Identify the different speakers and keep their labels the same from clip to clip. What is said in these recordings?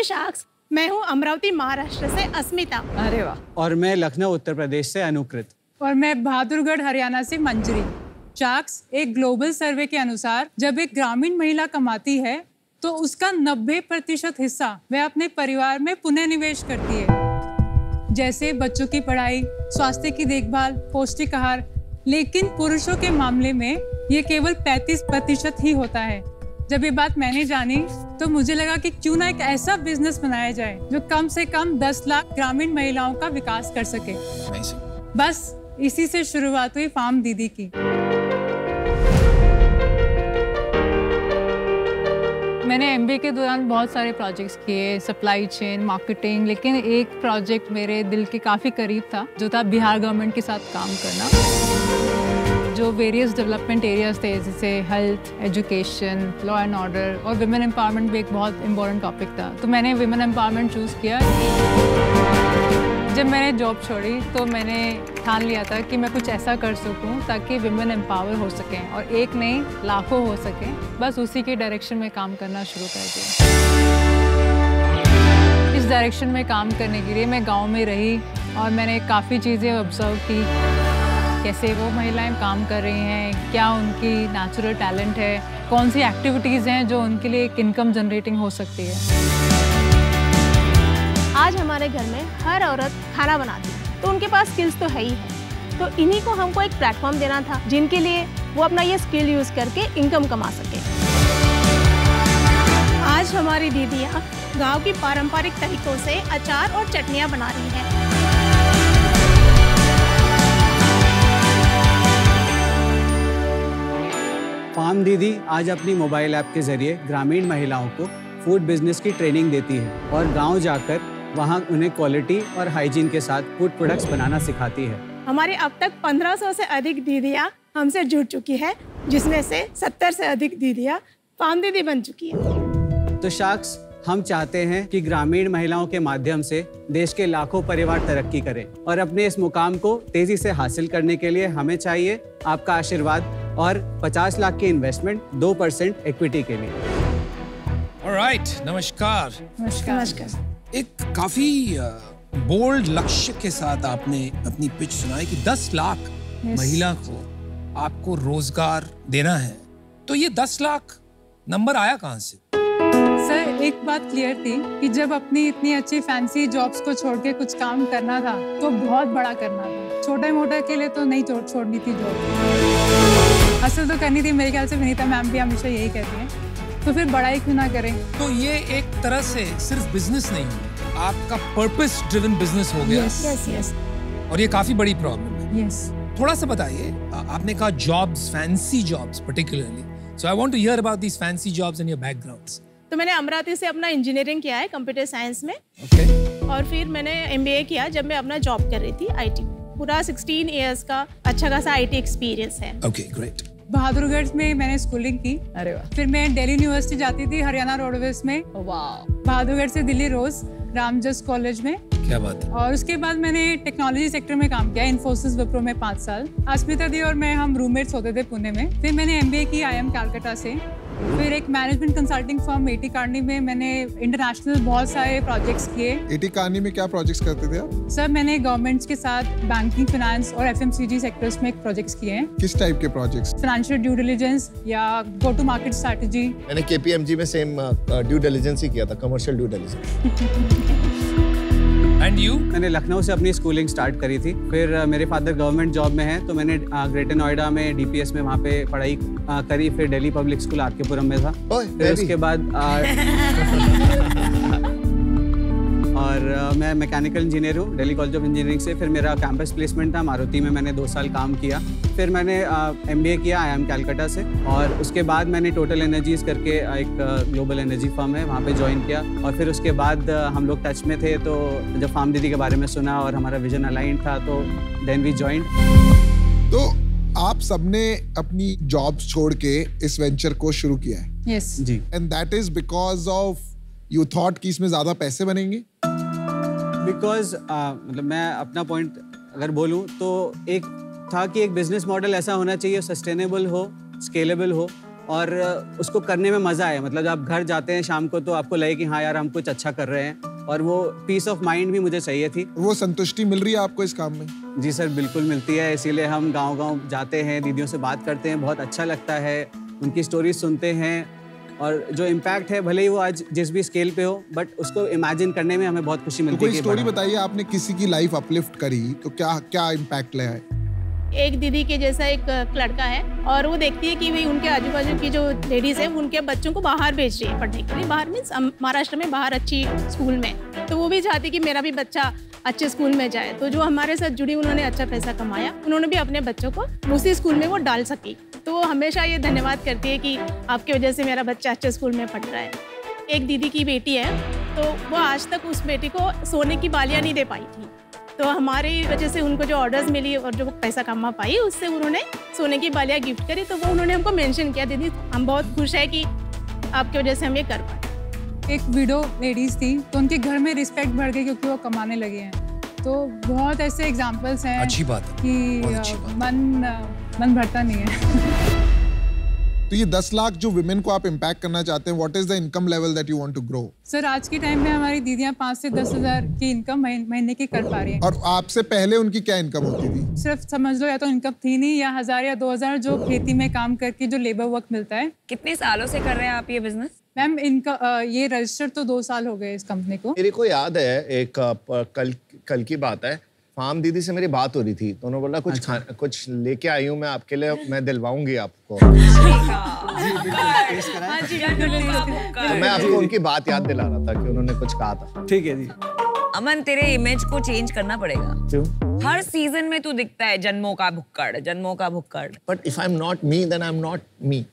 Speaker 1: नमस्ते शाक्स, मैं हूँ अमरावती महाराष्ट्र से अस्मिता।
Speaker 2: अरे वाह।
Speaker 3: और मैं लखनऊ उत्तर प्रदेश से अनुकृत।
Speaker 2: और मैं बहादुरगढ़ हरियाणा से मंजरी। शाक्स, एक ग्लोबल सर्वे के अनुसार जब एक ग्रामीण महिला कमाती है तो उसका 90% हिस्सा वह अपने परिवार में पुनः निवेश करती है, जैसे बच्चों की पढ़ाई, स्वास्थ्य की देखभाल, पौष्टिक आहार। लेकिन पुरुषों के मामले में ये केवल 35% ही होता है। जब ये बात मैंने जानी तो मुझे लगा कि क्यों ना एक ऐसा बिजनेस बनाया जाए जो कम से कम 10 लाख ग्रामीण महिलाओं का विकास कर सके। बस इसी से शुरुआत हुई फार्म दीदी की। मैंने एमबीए के दौरान बहुत सारे प्रोजेक्ट्स किए, सप्लाई चेन, मार्केटिंग, लेकिन एक प्रोजेक्ट मेरे दिल के काफ़ी करीब था, जो था बिहार गवर्नमेंट के साथ काम करना। जो वेरियस डेवलपमेंट एरियाज थे, जैसे health, education, law and order और विमेन एम्पावरमेंट भी एक बहुत इम्पोर्टेंट टॉपिक था। तो मैंने विमेन एम्पावरमेंट चूज़ किया। जब मैंने जॉब छोड़ी तो मैंने ठान लिया था कि मैं कुछ ऐसा कर सकूं ताकि विमेन एम्पावर हो सकें और एक नहीं लाखों हो सकें। बस उसी के डायरेक्शन में काम करना शुरू कर दिया। इस डायरेक्शन में काम करने के लिए मैं गांव में रही और मैंने काफ़ी चीज़ें ऑब्जर्व की, कैसे वो महिलाएं काम कर रही हैं, क्या उनकी नेचुरल टैलेंट है, कौन सी एक्टिविटीज़ हैं जो उनके लिए एक इनकम जनरेटिंग हो सकती है।
Speaker 1: आज हमारे घर में हर औरत खाना बनाती है, तो उनके पास स्किल्स तो है ही है। तो इन्हीं को हमको एक प्लेटफॉर्म देना था जिनके लिए वो अपना ये स्किल यूज करके इनकम कमा सके। आज हमारी दीदियाँ गांव की पारंपरिक तरीकों से अचार और चटनियाँ बना रही हैं।
Speaker 3: फार्म दीदी आज अपनी मोबाइल ऐप के जरिए ग्रामीण महिलाओं को फूड बिजनेस की ट्रेनिंग देती है और गांव जाकर वहां उन्हें क्वालिटी और हाइजीन के साथ फूड प्रोडक्ट्स बनाना सिखाती है।
Speaker 1: हमारे अब तक 1500 से अधिक दीदियाँ हमसे जुड़ चुकी है, जिसमें से 70 से अधिक दीदियाँ फार्म दीदी बन चुकी है।
Speaker 3: तो शाक्स, हम चाहते हैं कि ग्रामीण महिलाओं के माध्यम से देश के लाखों परिवार तरक्की करें और अपने इस मुकाम को तेजी से हासिल करने के लिए हमें चाहिए आपका आशीर्वाद और 50 लाख की इन्वेस्टमेंट 2% इक्विटी के लिए।
Speaker 4: ऑलराइट, नमस्कार।
Speaker 1: नमस्कार।
Speaker 4: एक काफी बोल्ड लक्ष्य के साथ आपने अपनी पिच सुनाई कि 10 लाख महिला को आपको रोजगार देना है। तो ये 10 लाख नंबर आया कहाँ से?
Speaker 2: सर, एक बात क्लियर थी कि जब अपनी इतनी अच्छी फैंसी जॉब्स को छोड़ के कुछ काम करना था तो बहुत बड़ा करना था। छोटे मोटे के लिए तो नहीं छोड़नी थी जॉब, असल तो करनी थी। मेरे ख्याल से विनीता मैम भी हमेशा यही कहती हैं, तो फिर बड़ा ही क्यों ना करें।
Speaker 4: तो ये एक तरह से सिर्फ बिजनेस नहीं है, आपका पर्पस ड्रिवन बिजनेस हो गया।
Speaker 1: यस।
Speaker 4: और ये काफी बड़ी प्रॉब्लम है।
Speaker 2: यस।
Speaker 4: थोड़ा सा बताइए, आपने कहा jobs, fancy jobs particularly, so I want to hear about these fancy jobs and your backgrounds.
Speaker 1: तो मैंने अमरावती से अपना इंजीनियरिंग किया है कंप्यूटर साइंस में।
Speaker 4: ओके।
Speaker 1: और फिर मैंने एमबीए किया जब मैं अपना जॉब कर रही थी आईटी। पूरा 16 इयर्स का अच्छा खासा आईटी एक्सपीरियंस है।
Speaker 4: Okay, great.
Speaker 2: बहादुरगढ़ में मैंने स्कूलिंग की। अरे वाह। फिर मैं दिल्ली यूनिवर्सिटी जाती थी, हरियाणा रोडवेज में। वाह। बहादुरगढ़ से दिल्ली रोज रामजस कॉलेज में।
Speaker 4: क्या बात है।
Speaker 2: और उसके बाद मैंने टेक्नोलॉजी सेक्टर में काम किया, इन्फोसिस विप्रो में 5 साल। अस्मिता दी और मैं हम रूममेट्स होते थे पुणे में। फिर मैंने एमबीए की आईएम कलकत्ता से। फिर एक management consulting firm eighty Carney में मैंने इंटरनेशनल बहुत सारे प्रोजेक्ट्स किए।
Speaker 5: एटी कार्नी में क्या प्रोजेक्ट्स करते थे आप?
Speaker 2: सर, मैंने गवर्नमेंट्स के साथ बैंकिंग, फाइनेंस और एफएमसीजी सेक्टर्स में प्रोजेक्ट्स किए हैं।
Speaker 5: किस टाइप के प्रोजेक्ट्स?
Speaker 2: फाइनेंशियल ड्यू डिलिजेंस या गो टू मार्केट स्ट्रेटजी।
Speaker 6: मैंने केपीएमजी में सेम ड्यू डिलिजेंस ही किया था, commercial due diligence.
Speaker 4: And you?
Speaker 3: मैंने लखनऊ से अपनी स्कूलिंग स्टार्ट करी थी। फिर मेरे फादर गवर्नमेंट जॉब में हैं, तो मैंने ग्रेटर नोएडा में डीपीएस में वहाँ पे पढ़ाई करी। फिर दिल्ली पब्लिक स्कूल आरकेपुरम में था। फिर उसके बाद और मैं मैकेनिकल इंजीनियर हूँ दिल्ली कॉलेज ऑफ इंजीनियरिंग से। फिर मेरा कैंपस प्लेसमेंट था मारुति में, मैंने 2 साल काम किया। फिर मैंने एमबीए किया आईएम कलकत्ता से। और उसके बाद मैंने टोटल एनर्जीज करके एक ग्लोबल एनर्जी फर्म है, वहाँ पे ज्वाइन किया। और फिर उसके बाद हम लोग टच में थे, तो जब फार्म दीदी के बारे में सुना और हमारा विजन अलाइन था, तो देन वी जॉइंड।
Speaker 5: तो आप सबने अपनी जॉब्स छोड़ के इस वेंचर को शुरू किया है।
Speaker 2: यस
Speaker 3: जी।
Speaker 5: And that is because of you thought कि इसमें ज्यादा पैसे बनेंगे?
Speaker 3: बिकॉज मतलब मैं अपना पॉइंट अगर बोलूँ तो एक था कि एक बिजनेस मॉडल ऐसा होना चाहिए, सस्टेनेबल हो, स्केलेबल हो और उसको करने में मज़ा आए। मतलब जब आप घर जाते हैं शाम को तो आपको लगे कि हाँ यार हम कुछ अच्छा कर रहे हैं, और वो पीस ऑफ माइंड भी मुझे चाहिए थी।
Speaker 5: वो संतुष्टि मिल रही है आपको इस काम में?
Speaker 3: जी सर, बिल्कुल मिलती है। इसीलिए हम गांव-गांव जाते हैं, दीदियों से बात करते हैं, बहुत अच्छा लगता है, उनकी स्टोरी सुनते हैं, और जो इम्पैक्ट है भले ही वो आज जिस भी स्केल पे हो, बट उसको इमेजिन करने में हमें बहुत खुशी मिलती है।
Speaker 5: कोई स्टोरी बताइए, आपने किसी की लाइफ अपलिफ्ट करी तो क्या क्या इम्पैक्ट ले आए?
Speaker 1: एक दीदी के जैसा एक लड़का है, और वो देखती है कि भाई उनके आजू बाजू की जो लेडीज है उनके बच्चों को बाहर भेज रही है पढ़ने के लिए। बाहर मीन्स महाराष्ट्र में बाहर अच्छी स्कूल में, तो वो भी चाहती कि मेरा भी बच्चा अच्छे स्कूल में जाए। तो जो हमारे साथ जुड़ी, उन्होंने अच्छा पैसा कमाया, उन्होंने भी अपने बच्चों को उसी स्कूल में वो डाल सकी। तो वो हमेशा ये धन्यवाद करती है कि आपकी वजह से मेरा बच्चा अच्छे स्कूल में पढ़ रहा है। एक दीदी की बेटी है, तो वो आज तक उस बेटी को सोने की बालियाँ नहीं दे पाई थी, तो हमारी वजह से उनको जो ऑर्डर्स मिली और जो पैसा कमा पाई, उससे उन्होंने सोने की बालियाँ गिफ्ट करी। तो वो उन्होंने हमको मेंशन किया, दीदी हम बहुत खुश है कि आपकी वजह से हम ये कर पाए।
Speaker 2: एक विडो लेडीज थी, तो उनके घर में रिस्पेक्ट बढ़ गई क्योंकि वो कमाने लगे हैं। तो बहुत ऐसे एग्जाम्पल्स हैं।
Speaker 4: अच्छी बात है, बहुत अच्छी
Speaker 2: कि
Speaker 4: बात।
Speaker 2: मन भरता नहीं है।
Speaker 5: तो ये 10 लाख जो विमेन को आप इम्पैक्ट करना चाहते हैं, what is the income level that you want to grow?
Speaker 2: Sir, आज के टाइम में हमारी दीदियां 5 से 10 हज़ार की इनकम महीने की कर पा रही हैं।
Speaker 5: और आपसे पहले उनकी क्या इनकम होती थी?
Speaker 2: सिर्फ समझ लो या तो इनकम थी नहीं, या 1000 या 2000 जो खेती में काम करके जो लेबर वर्क मिलता है।
Speaker 7: कितने सालों से कर रहे हैं आप ये बिजनेस?
Speaker 2: मैम, इनका ये रजिस्टर तो 2 साल हो गए इस कंपनी को।
Speaker 6: मेरे को याद है एक कल की बात है, फार्म दीदी से मेरी बात हो रही थी, तो उन्होंने बोला कुछ लेके आई हूँ मैं आपके लिए, मैं दिलवाऊंगी आपको। तो मैं आपको उनकी बात याद दिला रहा था कि उन्होंने कुछ कहा था।
Speaker 3: ठीक है जी।
Speaker 7: अमन, तेरे इमेज को चेंज करना पड़ेगा।
Speaker 6: क्यों?
Speaker 7: हर सीजन में तू दिखता है जन्मों का भुक्कड़, जन्मों का भुक्कड़।
Speaker 6: But if I am not me then I am not me.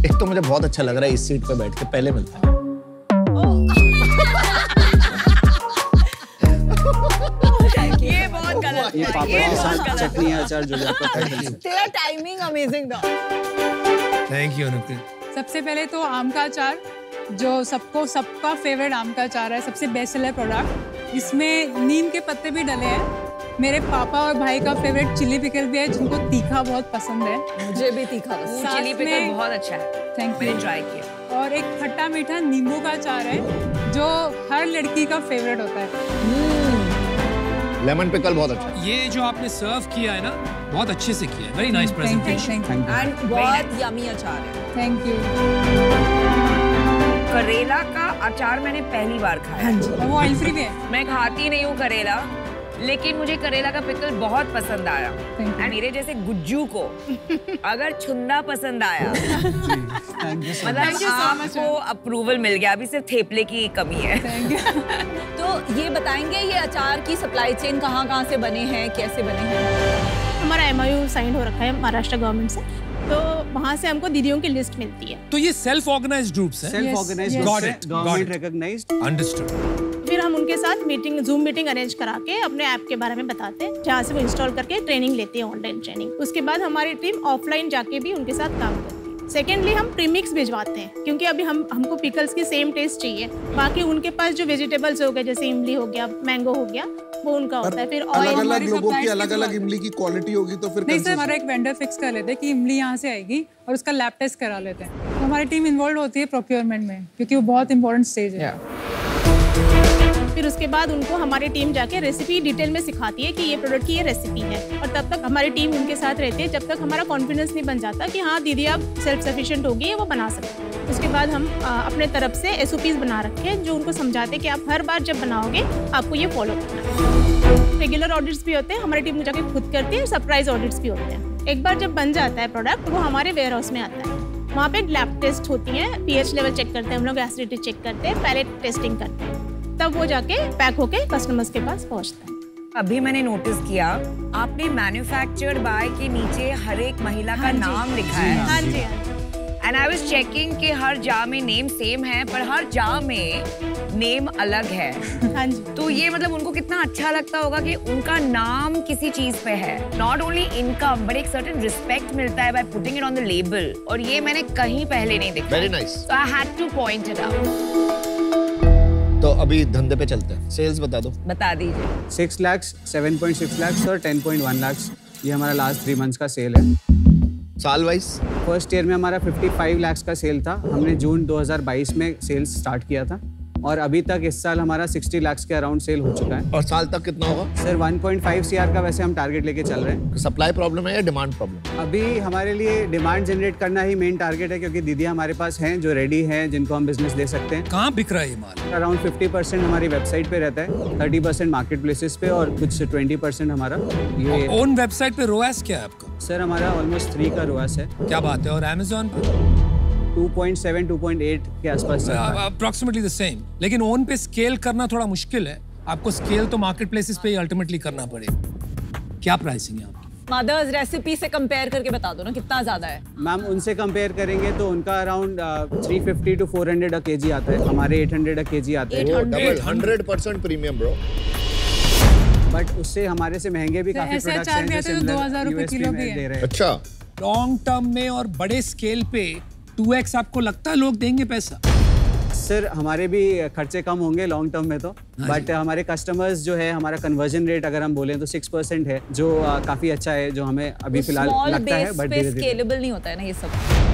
Speaker 6: एक तो मुझे बहुत अच्छा लग रहा है इस सीट पे बैठ के, पहले मिलता है।
Speaker 7: ये बहुत गलत
Speaker 3: ये
Speaker 7: है,
Speaker 3: पापड़
Speaker 7: ये
Speaker 3: के
Speaker 7: बहुत
Speaker 3: साथ
Speaker 7: गलत
Speaker 3: चटनी अचार जो आपका फेवरेट।
Speaker 7: तेरा टाइमिंग अमेजिंग था।
Speaker 4: थैंक यू अनुकृति।
Speaker 2: सबसे पहले तो आम का अचार, जो सबका फेवरेट आम का अचार है, सबसे बेस्ट सेलर प्रोडक्ट। इसमें नीम के पत्ते भी डले हैं। मेरे पापा और भाई का फेवरेट चिली पिकल भी है, जिनको तीखा बहुत पसंद है।
Speaker 7: मुझे भी तीखा पसंद है। चिली पिकल बहुत अच्छा है,
Speaker 2: थैंक यू,
Speaker 7: मैंने ट्राई किया।
Speaker 2: और एक खट्टा मीठा नींबू का अचार है, जो हर लड़की का फेवरेट होता है।
Speaker 6: लेमन पिकल बहुत अच्छा है।
Speaker 4: ये जो आपने सर्व किया है ना, बहुत अच्छे से किया है। Very nice presentation.
Speaker 7: एंड बहुत यमी अचार है।
Speaker 2: Thank you.
Speaker 7: करेला का अचार मैंने पहली बार खाया।
Speaker 2: हाँ जी, वो ऑयल फ्री भी है।
Speaker 7: मैं खाती नहीं हूँ करेला, लेकिन मुझे करेला का पिकल बहुत पसंद आया।
Speaker 2: Thank you.
Speaker 7: एंड मेरे जैसे गुज्जू को अगर छुंदा पसंद आया, मतलब आपको अप्रूवल मिल गया। अभी सिर्फ थेपले की कमी है।
Speaker 8: तो ये बताएंगे, ये अचार की सप्लाई चेन कहाँ से बने हैं, कैसे बने हैं?
Speaker 1: हमारा MOU साइन हो रखा है महाराष्ट्र गवर्नमेंट से, तो वहाँ से हमको दीदियों की लिस्ट मिलती है।
Speaker 4: तो ये सेल्फ ऑर्गेनाइज्ड ग्रुप्स हैं?
Speaker 3: Self organized, government recognized.
Speaker 4: Understood.
Speaker 1: फिर हम उनके साथ जूम मीटिंग अरेंज करा के अपने ऐप के बारे में बताते हैं, जहाँ से वो इंस्टॉल करके ट्रेनिंग लेते हैं, ऑनलाइन ट्रेनिंग। उसके बाद हमारी टीम ऑफलाइन जाके भी उनके साथ काम करती है। सेकेंडली, हम प्रीमिक्स भिजवाते हैं, क्योंकि अभी हमको पिकल्स की सेम टेस्ट चाहिए। बाकी उनके पास जो वेजिटेबल्स हो गए, जैसे इमली हो गया, मैंगो हो गया, वो उनका होता है। फिर ऑयल,
Speaker 5: अलग-अलग लोगों की अलग-अलग इमली की क्वालिटी होगी, तो फिर
Speaker 2: नहीं सर, हमारा एक वेंडर फिक्स कर लेते हैं कि इमली यहाँ से आएगी, और उसका लैब टेस्ट करा लेते हैं। तो हमारी टीम इन्वॉल्व होती है प्रोक्योरमेंट में, क्योंकि वो बहुत इंपॉर्टेंट स्टेज है।
Speaker 1: फिर उसके बाद उनको हमारी टीम जाके रेसिपी डिटेल में सिखाती है कि ये प्रोडक्ट की ये रेसिपी है, और तब तक हमारी टीम उनके साथ रहती है जब तक हमारा कॉन्फिडेंस नहीं बन जाता कि हाँ दीदी आप सेल्फ सफिशिएंट होगी, ये वो बना सकते हैं। उसके बाद हम अपने तरफ से SOPs बना रखे हैं, जो उनको समझाते हैं कि आप हर बार जब बनाओगे आपको ये फॉलो करना है। रेगुलर ऑडिट्स भी होते हैं, हमारी टीम जाके खुद करती है, सरप्राइज ऑडिट्स भी होते हैं। एक बार जब बन जाता है प्रोडक्ट, वो हमारे वेयर हाउस में आता है। वहाँ पे लैब टेस्ट होती है, pH लेवल चेक करते हैं हम लोग, एसिडिटी चेक करते हैं, पैलेट टेस्टिंग करते हैं, तब वो जाके पैक होके कस्टमर्स के पास पहुंचता है।
Speaker 7: अभी मैंने नोटिस किया, आपने मैन्युफैक्चर्ड बाय के नीचे हर एक महिला का नाम लिखा है।
Speaker 1: हाँ जी।
Speaker 7: एंड आई वाज चेकिंग कि हर जार में नेम सेम है, पर हर जार में नेम अलग है।
Speaker 1: हाँ जी।
Speaker 7: तो ये मतलब उनको कितना अच्छा लगता होगा कि उनका नाम किसी चीज पे है। नॉट ओनली इनकम, बट एक सर्टेन रिस्पेक्ट मिलता है by putting it on the label, और ये मैंने कहीं पहले नहीं देखा।
Speaker 6: Very nice.
Speaker 7: So I had two point it out.
Speaker 6: तो अभी धंधे पे चलते हैं, सेल्स बता दो।
Speaker 7: बता दीजिए।
Speaker 3: 6 लाख, 7.6 लाख और 10.1 लाख, ये हमारा लास्ट 3 मंथ्स का सेल है।
Speaker 6: साल वाइज?
Speaker 3: फर्स्ट ईयर में हमारा 55 लाख का सेल था। हमने जून 2022 में सेल्स स्टार्ट किया था और अभी तक इस साल हमारा 60 लाख के अराउंड सेल हो चुका है।
Speaker 6: और साल तक कितना होगा?
Speaker 3: सर 1.5 CR का वैसे हम टारगेट लेके चल रहे हैं।
Speaker 6: सप्लाई प्रॉब्लम है या डिमांड प्रॉब्लम?
Speaker 3: अभी हमारे लिए डिमांड जनरेट करना ही मेन टारगेट है, क्योंकि दीदियाँ हमारे पास हैं जो रेडी हैं, जिनको हम बिजनेस दे सकते हैं।
Speaker 4: कहाँ बिक रहा है ये माल?
Speaker 3: अराउंड 50% हमारी वेबसाइट पे रहता है, 30% मार्केट प्लेसेस पे और कुछ 20% हमारा ये
Speaker 4: ओन वेबसाइट पे रोएस क्या है आपका?
Speaker 3: सर हमारा ऑलमोस्ट 3 का रोएस है।
Speaker 4: क्या बात है। और अमेज़न पे
Speaker 3: 2.7 2.8 के आसपास
Speaker 4: अप्रोक्सीमेटली द सेम। लेकिन ओन पे स्केल करना थोड़ा मुश्किल है। आपको स्केल तो मार्केट प्लेसेस पे ही अल्टीमेटली करना पड़ेगा। क्या प्राइसिंग है आपकी?
Speaker 8: मदर्स रेसिपी से कंपेयर करके बता दो ना कितना ज्यादा है।
Speaker 3: मैम उनसे कंपेयर करेंगे तो उनका अराउंड 350 to 400 अ केजी आता है, हमारे 800 अ केजी आते हैं।
Speaker 6: 100% प्रीमियम ब्रो।
Speaker 3: बट उससे हमारे से महंगे भी काफी प्रोडक्ट्स हैं जो सिमिलर
Speaker 2: 2000 रुपए किलो भी
Speaker 3: दे
Speaker 2: है।
Speaker 3: रहे हैं।
Speaker 6: अच्छा,
Speaker 4: लॉन्ग टर्म में और बड़े स्केल पे 2x आपको लगता है लोग देंगे पैसा?
Speaker 3: सर हमारे भी खर्चे कम होंगे लॉन्ग टर्म में तो, बट हमारे कस्टमर्स जो है, हमारा कन्वर्जन रेट अगर हम बोलें तो 6% है, जो काफी अच्छा है, जो हमें अभी फिलहाल लगता है। बट धीरे धीरे
Speaker 8: स्केलेबल नहीं होता है ना ये सब।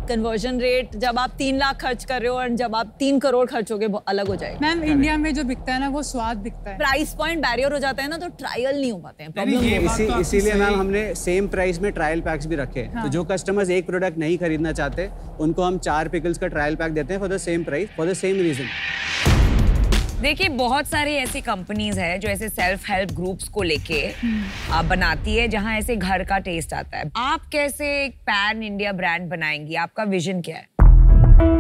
Speaker 8: कन्वर्जन रेट जब आप 3 लाख खर्च कर रहे हो और जब आप 3 करोड़ खर्चोगे वो अलग हो जाएगा।
Speaker 2: मैम इंडिया में जो बिकता है ना वो स्वाद बिकता है।
Speaker 8: प्राइस पॉइंट बैरियर हो जाता है ना, तो ट्रायल नहीं हो पाते हैं। प्रॉब्लम
Speaker 3: इसीलिए मैम हमने सेम प्राइस में ट्रायल पैक्स भी रखे हैं। तो जो कस्टमर्स एक प्रोडक्ट नहीं खरीदना चाहते उनको हम 4 पिकल्स का ट्रायल पैक देते हैं for the same price, for the same reason.
Speaker 7: देखिए बहुत सारी ऐसी कंपनीज है जो ऐसे सेल्फ हेल्प ग्रुप्स को लेके बनाती है जहां ऐसे घर का टेस्ट आता है। आप कैसे एक पैन इंडिया ब्रांड बनाएंगी? आपका विजन क्या है?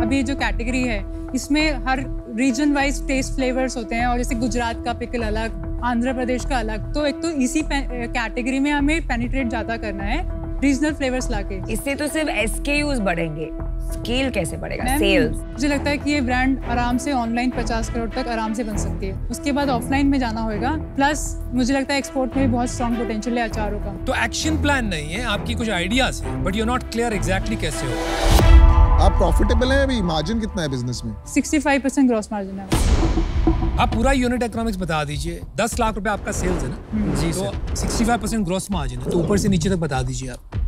Speaker 2: अभी जो कैटेगरी है इसमें हर रीजन वाइज टेस्ट फ्लेवर्स होते हैं, और जैसे गुजरात का पिकल अलग, आंध्र प्रदेश का अलग। तो एक तो इसी कैटेगरी में हमें पेनिट्रेट ज्यादा करना है, रीजनल फ्लेवर्स लाके।
Speaker 7: इससे तो सिर्फ SKUs बढ़ेंगे, स्केल कैसे बढ़ेगा? सेल्स।
Speaker 2: मुझे लगता है कि ये ब्रांड आराम से ऑनलाइन 50 करोड़ तक आराम से बन सकती है। उसके बाद ऑफलाइन में जाना होगा। प्लस मुझे लगता है एक्सपोर्ट में भी बहुत स्ट्रॉन्ग पोटेंशियल है अचारों का।
Speaker 4: तो एक्शन प्लान नहीं है, आपकी कुछ आइडियाज है, but you not clear exactly कैसे हो।
Speaker 5: आप प्रॉफिटेबल हैं अभी? मार्जिन कितना है बिजनेस में?
Speaker 2: 65% ग्रॉस मार्जिन है।
Speaker 4: आप पूरा यूनिट इकोनॉमिक्स बता दीजिए। 10 लाख रुपए आपका सेल्स है ना?
Speaker 3: जी
Speaker 4: तो
Speaker 3: सर।
Speaker 4: 65% ग्रॉस मार्जिन है, तो ऊपर से नीचे तक बता दीजिए आप।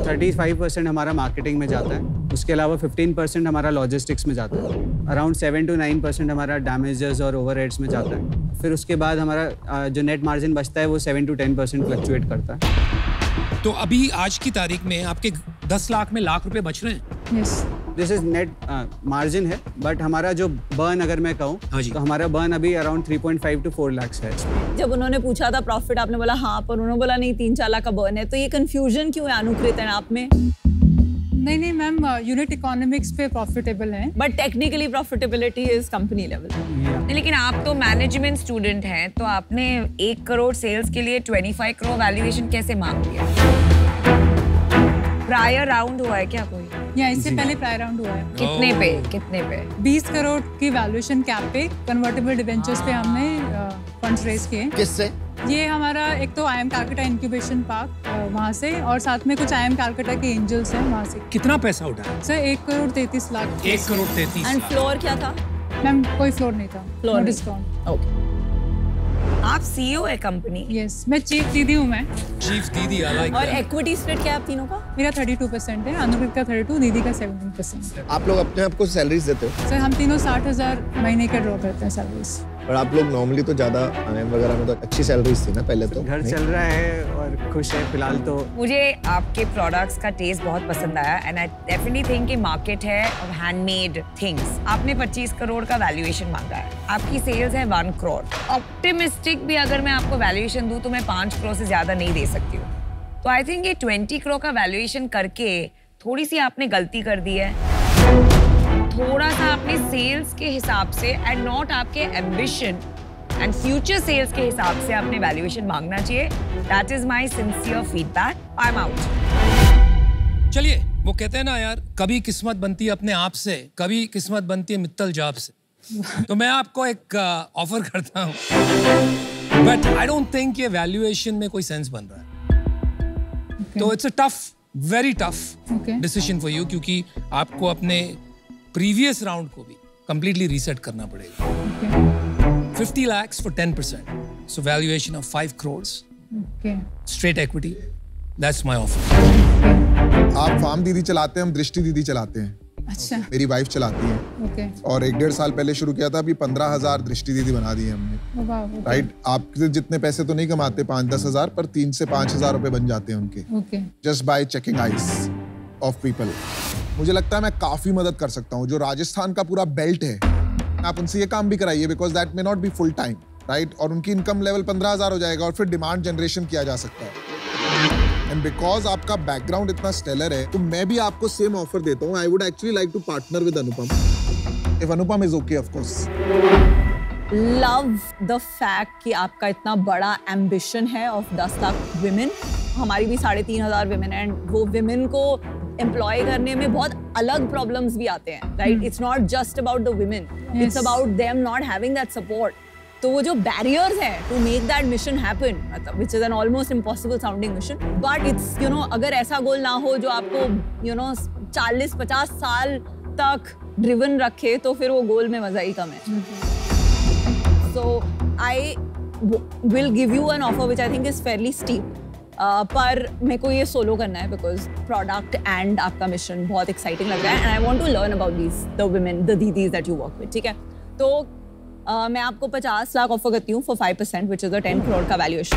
Speaker 3: 35% हमारा मार्केटिंग में जाता है, उसके अलावा 15% हमारा लॉजिस्टिक्स में जाता है, अराउंड 7 to 9% हमारा डैमेजेस और ओवरहेड्स में जाता है। फिर उसके बाद हमारा जो नेट मार्जिन बचता है वो 7 to 10% फ्लक्चुएट करता है।
Speaker 4: तो अभी आज की तारीख में आपके 10 लाख में लाख रुपए बच रहे हैं?
Speaker 2: Yes.
Speaker 3: This is net margin है, बट हमारा जो बर्न अगर मैं कहूँ तो हमारा बर्न अभी अराउंड 3.5 to 4 लाख है।
Speaker 8: जब उन्होंने पूछा था प्रॉफिट, आपने बोला हाँ, पर उन्होंने बोला नहीं 3-4 लाख का बर्न है, तो ये कंफ्यूजन क्यों है अनुकृत है आप में?
Speaker 2: नहीं मैम, यूनिट इकोनॉमिक्स पे प्रॉफिटेबल है,
Speaker 8: but technically profitability is company level.
Speaker 7: लेकिन आप तो मैनेजमेंट स्टूडेंट हैं, तो आपने 1 करोड़ सेल्स के लिए 25 करोड़ वैल्यूएशन कैसे मांग लिया? प्रायर राउंड हुआ है क्या कोई?
Speaker 2: या इससे पहले प्रायर राउंड हुआ है।
Speaker 7: कितने पे?
Speaker 2: 20 करोड़ की वैल्यूएशन कैप पे कन्वर्टेबल डिबेंचर्स पे हमने फंड्स रेज किए।
Speaker 6: किससे?
Speaker 2: ये हमारा एक तो IIM कैलकाटा इंक्यूबेशन पार्क वहाँ से, और साथ में कुछ IIM कैलकाटा के एंजल्स हैं वहाँ से।
Speaker 4: कितना पैसा उठाया?
Speaker 2: Sir 1 crore 33 lakh.
Speaker 4: 1 crore 33
Speaker 8: and
Speaker 4: lakh.
Speaker 8: Floor क्या था?
Speaker 2: मैम कोई फ्लोर नहीं था,
Speaker 8: फ्लोर
Speaker 2: डिस्काउंट।
Speaker 8: ओके।
Speaker 7: आप CEO है कंपनी?
Speaker 2: यस, मैं चीफ दीदी हूँ मैं।
Speaker 4: चीफ दीदी, आई लाइक
Speaker 8: और
Speaker 4: दैट।
Speaker 8: इक्विटी स्प्लिट क्या है आप तीनों का?
Speaker 2: मेरा 32% है, अनुकृत का 32, दीदी का 17%।
Speaker 6: आप लोग अपने आप को सैलरीज देते हो?
Speaker 2: सर हम तीनों 60,000 महीने का ड्रॉ करते हैं सैलरीज।
Speaker 6: पर आप लोग नॉर्मली तो ज्यादा IIM वगैरह में तो अच्छी सैलरीज थी ना पहले तो?
Speaker 3: घर चल रहा है और खुश है फिलहाल तो।
Speaker 7: मुझे आपके प्रोडक्ट्स का टेस्ट बहुत पसंद आया, एंड आई डेफिनेटली थिंक कि मार्केट है ऑफ हैंडमेड थिंग्स। आपने 25 करोड़ का वैल्यूएशन मांगा है, आपकी सेल्स है 1 करोड़। ऑप्टिमिस्टिक भी अगर मैं आपको वैल्यूएशन दूं तो मैं 5 करोड़ से ज्यादा नहीं दे सकती हूँ। तो आई थिंक ये 20 करोड़ का वैल्यूएशन करके थोड़ी सी आपने गलती कर दी है। थोड़ा सा आपने सेल्स के हिसाब से एंड नॉट आपके एम्बिशन एंड फ्यूचर सेल्स के हिसाब से आपने वैल्यूएशन मांगना चाहिए। That is my sincere feedback. I am out.
Speaker 4: चलिए, वो कहते हैं ना यार, कभी किस्मत बनती है अपने आप से, कभी किस्मत बनती है मित्तल जाप से। तो मैं आपको एक ऑफर करता हूँ, बट आई डोंट थिंक ये वैल्यूएशन में कोई सेंस बन रहा है। तो it's a tough, very tough decision for you, क्योंकि आपको अपने प्रीवियस राउंड को भी कंप्लीटली रीसेट करना पड़ेगा। 50 lakhs for 10%, so valuation of 5 crores, straight equity. That's my offer.
Speaker 5: आप फार्म दीदी चलाते हैं, हम दृष्टि दीदी चलाते हैं।
Speaker 2: अच्छा।
Speaker 5: मेरी वाइफ चलाती है।
Speaker 2: ओके।
Speaker 5: और 1-1.5 साल पहले शुरू किया था, अभी 15,000 दृष्टि दीदी बना दी है हमने।
Speaker 2: वाह,
Speaker 5: राइट। आप जितने पैसे तो नहीं कमाते 5-10 हजार, पर 3 से 5,000 रुपए बन जाते हैं उनके।
Speaker 2: Okay.
Speaker 5: Just by checking eyes of people. मुझे लगता है मैं काफी मदद कर सकता हूँ। जो राजस्थान का पूरा बेल्ट है, आप उनसे ये काम भी कराइए, because that may not be full time, right. और उनकी इनकम लेवल 15,000 हो जाएगा और फिर डिमांड जनरेशन किया जा सकता है। एंड बिकॉज आपका बैकग्राउंड इतना स्टेलर है, तो मैं भी आपको सेम ऑफर देता हूँ। I would actually like to partner with Anupam, if Anupam is okay, of course.
Speaker 8: Love the fact कि आपका इतना बड़ा एम्बिशन है ऑफ 10 लाख विमेन। हमारी भी 3,500 विमेन एंड वो विमेन को एम्प्लॉय करने में बहुत अलग प्रॉब्लम्स भी आते हैं, right. It's not just about the women, it's about them not having that support. तो वो जो बैरियर्स हैं to make that mission happen, मतलब which is an almost impossible sounding mission, but it's अगर ऐसा गोल ना हो जो आपको 40-50 साल तक ड्रिवन रखे, तो फिर वो गोल में मजा ही कम है। So I will give you an offer which I think is fairly steep, पर मेरे को ये सोलो करना है बिकॉज प्रोडक्ट एंड आपका मिशन बहुत एक्साइटिंग लग रहा है and I want to learn about these the women, the दीदीज दैट यू वर्क विद, ठीक है। तो मैं आपको 50 लाख ऑफर करती हूँ फॉर 5%, विच इज 10 करोड़ का वैल्यूएशन।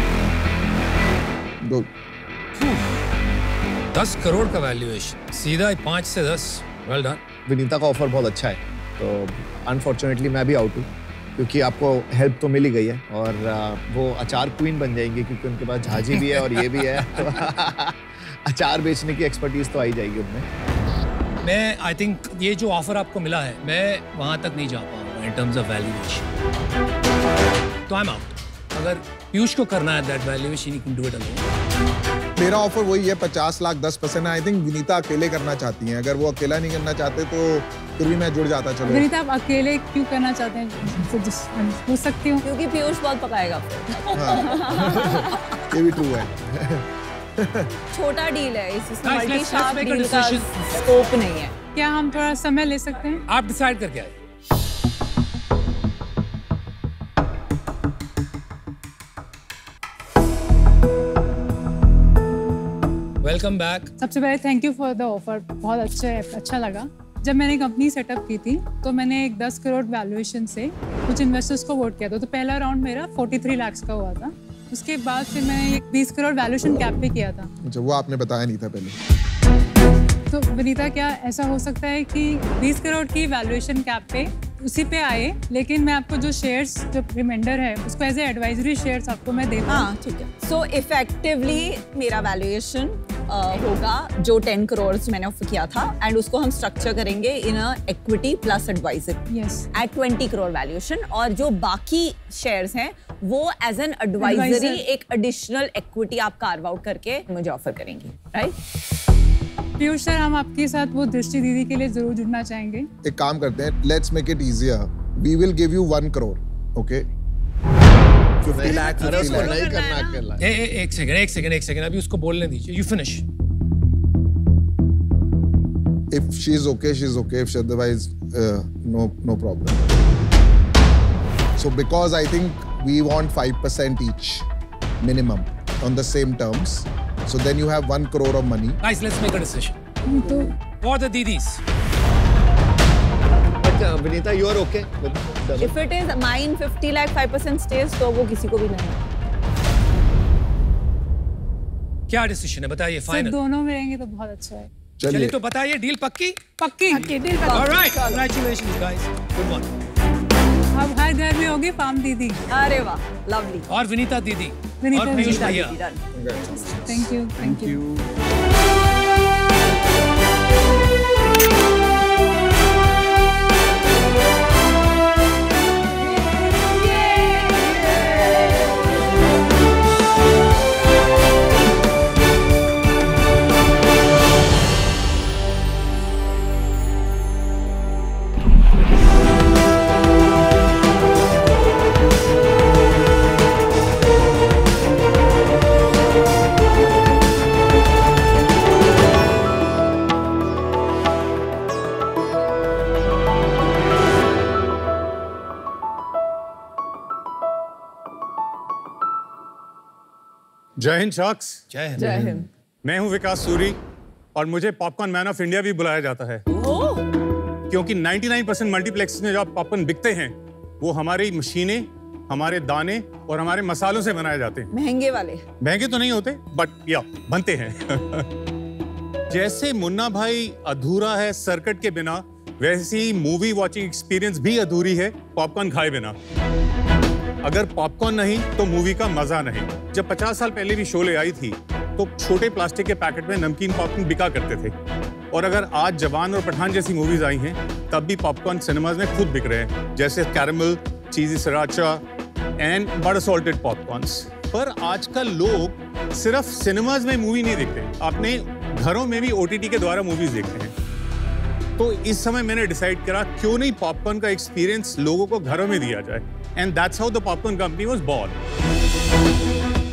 Speaker 4: 10 करोड़ का वैल्यूएशन, सीधा 5 से 10। Well done.
Speaker 6: विनीता का ऑफर बहुत अच्छा है, तो अनफॉर्चुनेटली मैं भी आउट हूँ, क्योंकि आपको हेल्प तो मिल ही गई है और वो अचार क्वीन बन जाएंगे, क्योंकि उनके पास झाजी भी है और ये भी है। तो अचार बेचने की एक्सपर्टीज तो आई जाएगी उनमें।
Speaker 4: मैं आई थिंक ये जो ऑफर आपको मिला है, मैं वहां तक नहीं जा पाऊंगा इन टर्म्स ऑफ वैल्यूएशन, तो आई एम आउट। अगर पीयूष को करना है that valuation, he can do it alone.
Speaker 5: मेरा ऑफर वही है, 50 लाख 10%। आई थिंक विनीता अकेले करना चाहती हैं। अगर वो अकेला नहीं करना चाहते तो फिर भी मैं जुड़ जाता। चलो
Speaker 2: विनीता, आप अकेले क्यों करना चाहते हैं, पूछ सकती हूँ?
Speaker 8: क्योंकि पीयूष बहुत पकाएगा।
Speaker 5: ये भी ट्रू है।
Speaker 8: छोटा डील है, इसमें
Speaker 4: Guys,
Speaker 8: multi
Speaker 4: let's
Speaker 8: sharp
Speaker 4: make a
Speaker 8: deal का
Speaker 4: decision.
Speaker 8: स्कोप नहीं है।
Speaker 2: क्या हम थोड़ा समय ले सकते हैं?
Speaker 4: आप डिसाइड करके आए। Welcome back.
Speaker 2: सबसे पहले thank you for the offer, बहुत अच्छा लगा। जब मैंने कंपनी सेटअप की थी तो मैंने एक 10 करोड़ वैल्यूएशन से कुछ इन्वेस्टर्स को वोट किया था। तो पहला राउंड मेरा 43 लाख का हुआ था। उसके बाद फिर मैंने एक 20 करोड़ वैल्यूएशन कैप पे किया था।
Speaker 5: अच्छा, वो आपने बताया नहीं था पहले।
Speaker 2: तो विनीता, क्या ऐसा हो सकता है कि 20 करोड़ की वैल्यूएशन कैप पे उसी पे आए, लेकिन मैं आपको जो शेयर्स, जो रिमाइंडर है, उसको एज ए एडवाइजरी शेयर्स आपको मैं देता हूँ।
Speaker 8: हाँ, ठीक है। सो इफेक्टिवली मेरा वैल्यूएशन होगा जो 10 करोड़ मैंने ऑफर किया था, एंड उसको हम स्ट्रक्चर करेंगे in equity plus advisory at 20 crore valuation, और जो बाकी शेयर्स हैं वो एज एन एडवाइजरी एक एडिशनल इक्विटी आप कार्व आउट करके मुझे ऑफर करेंगी, राइट?
Speaker 2: पीयूष सर, हम आपके साथ वो दृष्टि दीदी के लिए जरूर जुड़ना चाहेंगे।
Speaker 5: एक काम करते हैं, let's make it easier. We will give you 1 crore, okay? 50 lakh, 50 lakh.
Speaker 6: नहीं करना अकेला।
Speaker 4: एक सेकंड, अभी उसको बोलने दीजिए। You finish.
Speaker 5: If she is okay, she is okay. If otherwise, no problem. So because I think we want 5% each minimum on the same terms. So then you have 1 crore of money.
Speaker 4: Guys, let's make a decision.
Speaker 2: तो
Speaker 4: For the didis.
Speaker 6: Vinita, you are okay?
Speaker 8: If it is mine 50 lakh 5% stays, तो वो किसी को भी नहीं है।
Speaker 4: क्या decision है, बताइए।
Speaker 2: सर,
Speaker 4: फाइनल
Speaker 2: दोनों में रहेंगे तो बहुत अच्छा है।
Speaker 4: चलिए तो बताइए, डील पक्की?
Speaker 2: पक्की डील पक्की।
Speaker 4: Alright, congratulations guys, good one.
Speaker 2: अब हर घर में होगी फार्म दीदी।
Speaker 8: अरे वाह, लवली।
Speaker 4: और विनीता दीदी,
Speaker 2: विनीता
Speaker 4: और पीयूष
Speaker 2: दीदी।
Speaker 4: भैया।
Speaker 2: Thank you.
Speaker 9: जय हिंद शख्स।
Speaker 4: जय हिंद।
Speaker 8: जय हिंद।
Speaker 9: मैं हूं विकास सूरी, और मुझे पॉपकॉर्न मैन ऑफ इंडिया भी बुलाया जाता है, क्योंकि 99% मल्टीप्लेक्स में जो पॉपकॉर्न बिकते हैं वो हमारी मशीनें, हमारे दाने और हमारे मसालों से बनाए जाते हैं।
Speaker 8: महंगे वाले?
Speaker 9: महंगे तो नहीं होते, बट या बनते हैं। जैसे मुन्ना भाई अधूरा है सर्किट के बिना, वैसी ही मूवी वॉचिंग एक्सपीरियंस भी अधूरी है पॉपकॉर्न खाए बिना। अगर पॉपकॉर्न नहीं तो मूवी का मजा नहीं। जब 50 साल पहले भी शोले आई थी तो छोटे प्लास्टिक के पैकेट में नमकीन पॉपकॉर्न बिका करते थे, और अगर आज जवान और पठान जैसी मूवीज आई हैं तब भी पॉपकॉर्न सिनेमाज में खुद बिक रहे हैं, जैसे कैरेमल, चीजी सराचा एंड बड़ा सॉल्टेड पॉपकॉर्न्स। पर आजकल लोग सिर्फ सिनेमाज में मूवी नहीं देखते, अपने घरों में भी OTT के द्वारा मूवीज देखते हैं। तो इस समय मैंने डिसाइड करा क्यों नहीं पॉपकॉर्न का एक्सपीरियंस लोगों को घरों में दिया जाए, and that's how the popcorn company was born.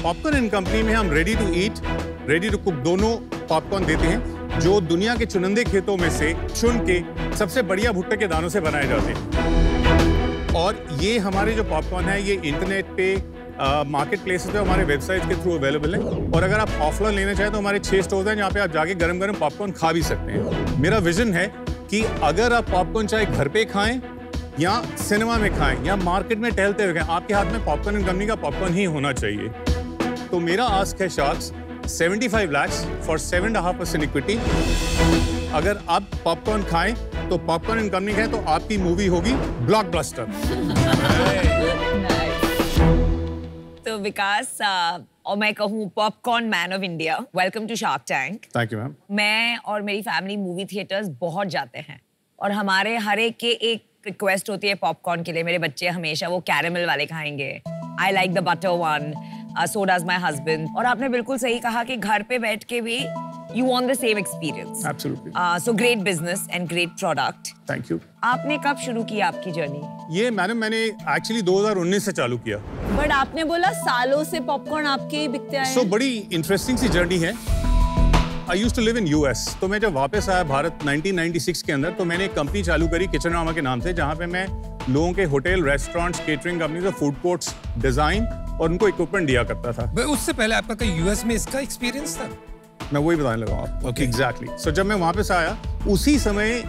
Speaker 9: Popcorn and company में हम ready to eat, ready to cook दोनों पॉपकॉर्न देते हैं, जो दुनिया के चुनिंदे खेतों में से चुन के सबसे बढ़िया भुट्टे के दानों से बनाए जाते हैं। और ये हमारे जो पॉपकॉर्न है ये इंटरनेट पे मार्केट प्लेसेस पे हमारे वेबसाइट के थ्रू अवेलेबल है, और अगर आप ऑफलाइन लेना चाहें तो हमारे 6 स्टोर्स हैं जहाँ पे आप जाके गरम गरम पॉपकॉर्न खा भी सकते हैं। मेरा विजन है कि अगर आप पॉपकॉर्न चाहे घर पे खाएं या सिनेमा में खाएं या मार्केट में टहलते हुए खाएं, आपके हाथ में पॉपकॉर्न एंड कंपनी का पॉपकॉर्न ही होना चाहिए। तो मेरा आस्क है शार्क्स 75 lakhs फॉर 7.5% इक्विटी। अगर आप पॉपकॉर्न खाएं तो पॉपकॉर्न एंड कंपनी खाएं तो आपकी मूवी होगी ब्लॉकबस्टर।
Speaker 7: तो विकास, और मैं कहूँ popcorn man of India, welcome to shark tank.
Speaker 9: Thank you ma'am.
Speaker 7: मैं और मेरी फैमिली मूवी थिएटर्स बहुत जाते हैं, और हमारे हर एक के एक रिक्वेस्ट होती है पॉपकॉर्न के लिए। मेरे बच्चे हमेशा वो कैरेमल वाले खाएंगे, I like the butter one, so does my husband. और आपने बिल्कुल सही कहा कि घर पे बैठ के भी you want the same experience.
Speaker 9: Absolutely.
Speaker 7: So great business and great product.
Speaker 9: Thank you.
Speaker 7: आपने कब शुरू किया आपकी जर्नी?
Speaker 9: ये मैंने एक्चुअली 2019 से चालू किया।
Speaker 8: बट आपने बोला सालों से पॉपकॉर्न आपके ही बिकते आए हैं।
Speaker 9: So बड़ी इंटरेस्टिंग सी जर्नी है। I used to live in US, तो मैं जब वापस आया भारत 1996 के अंदर, तो मैंने एक कंपनी चालू करी किचनरामा के नाम से, जहाँ पे मैं लोगों के होटल, रेस्टोरेंट्स, केटरिंग कंपनी से फूड कोर्ट्स डिजाइन और उनको इक्विपमेंट दिया करता था।
Speaker 4: उससे पहले आपका कोई यूएस में इसका एक्सपीरियंस था?
Speaker 9: मैं वही बताने लगा आपको।
Speaker 4: Okay.
Speaker 9: एग्जैक्टली। सो जब मैं वापस आया उसी समय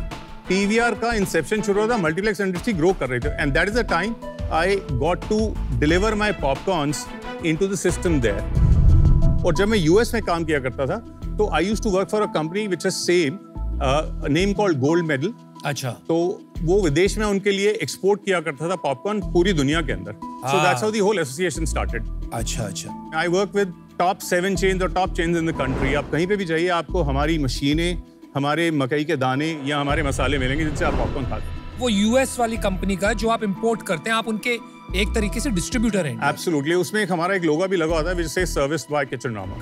Speaker 9: PVR का इंसेप्शन शुरू हुआ था, मल्टीप्लेक्स इंडस्ट्री ग्रो कर रही थी, and that is the time I got to deliver my popcorns into the system there. और जब मैं यूएस में काम किया करता था तो I used to work for a company which is same name called gold medal.
Speaker 4: अच्छा।
Speaker 9: तो वो विदेश में उनके लिए एक्सपोर्ट किया करता था पॉपकॉर्न पूरी दुनिया के अंदर। So that's how the whole association started.
Speaker 4: अच्छा अच्छा।
Speaker 9: I work with top 7 chains और top chains in the country. आप कहीं पे भी जाइए आपको हमारी मशीनें, हमारे मकई के दाने या हमारे मसाले मिलेंगे जिनसे आप पॉपकॉर्न खाते हैं।
Speaker 4: वो यूएस वाली कंपनी का जो आप इंपोर्ट करते हैं, आप उनके एक तरीके से डिस्ट्रीब्यूटर हैं।
Speaker 9: एब्सोल्युटली। उसमें एक हमारा एक लोगो भी लगा होता है, which says serviced by Kitchenrama.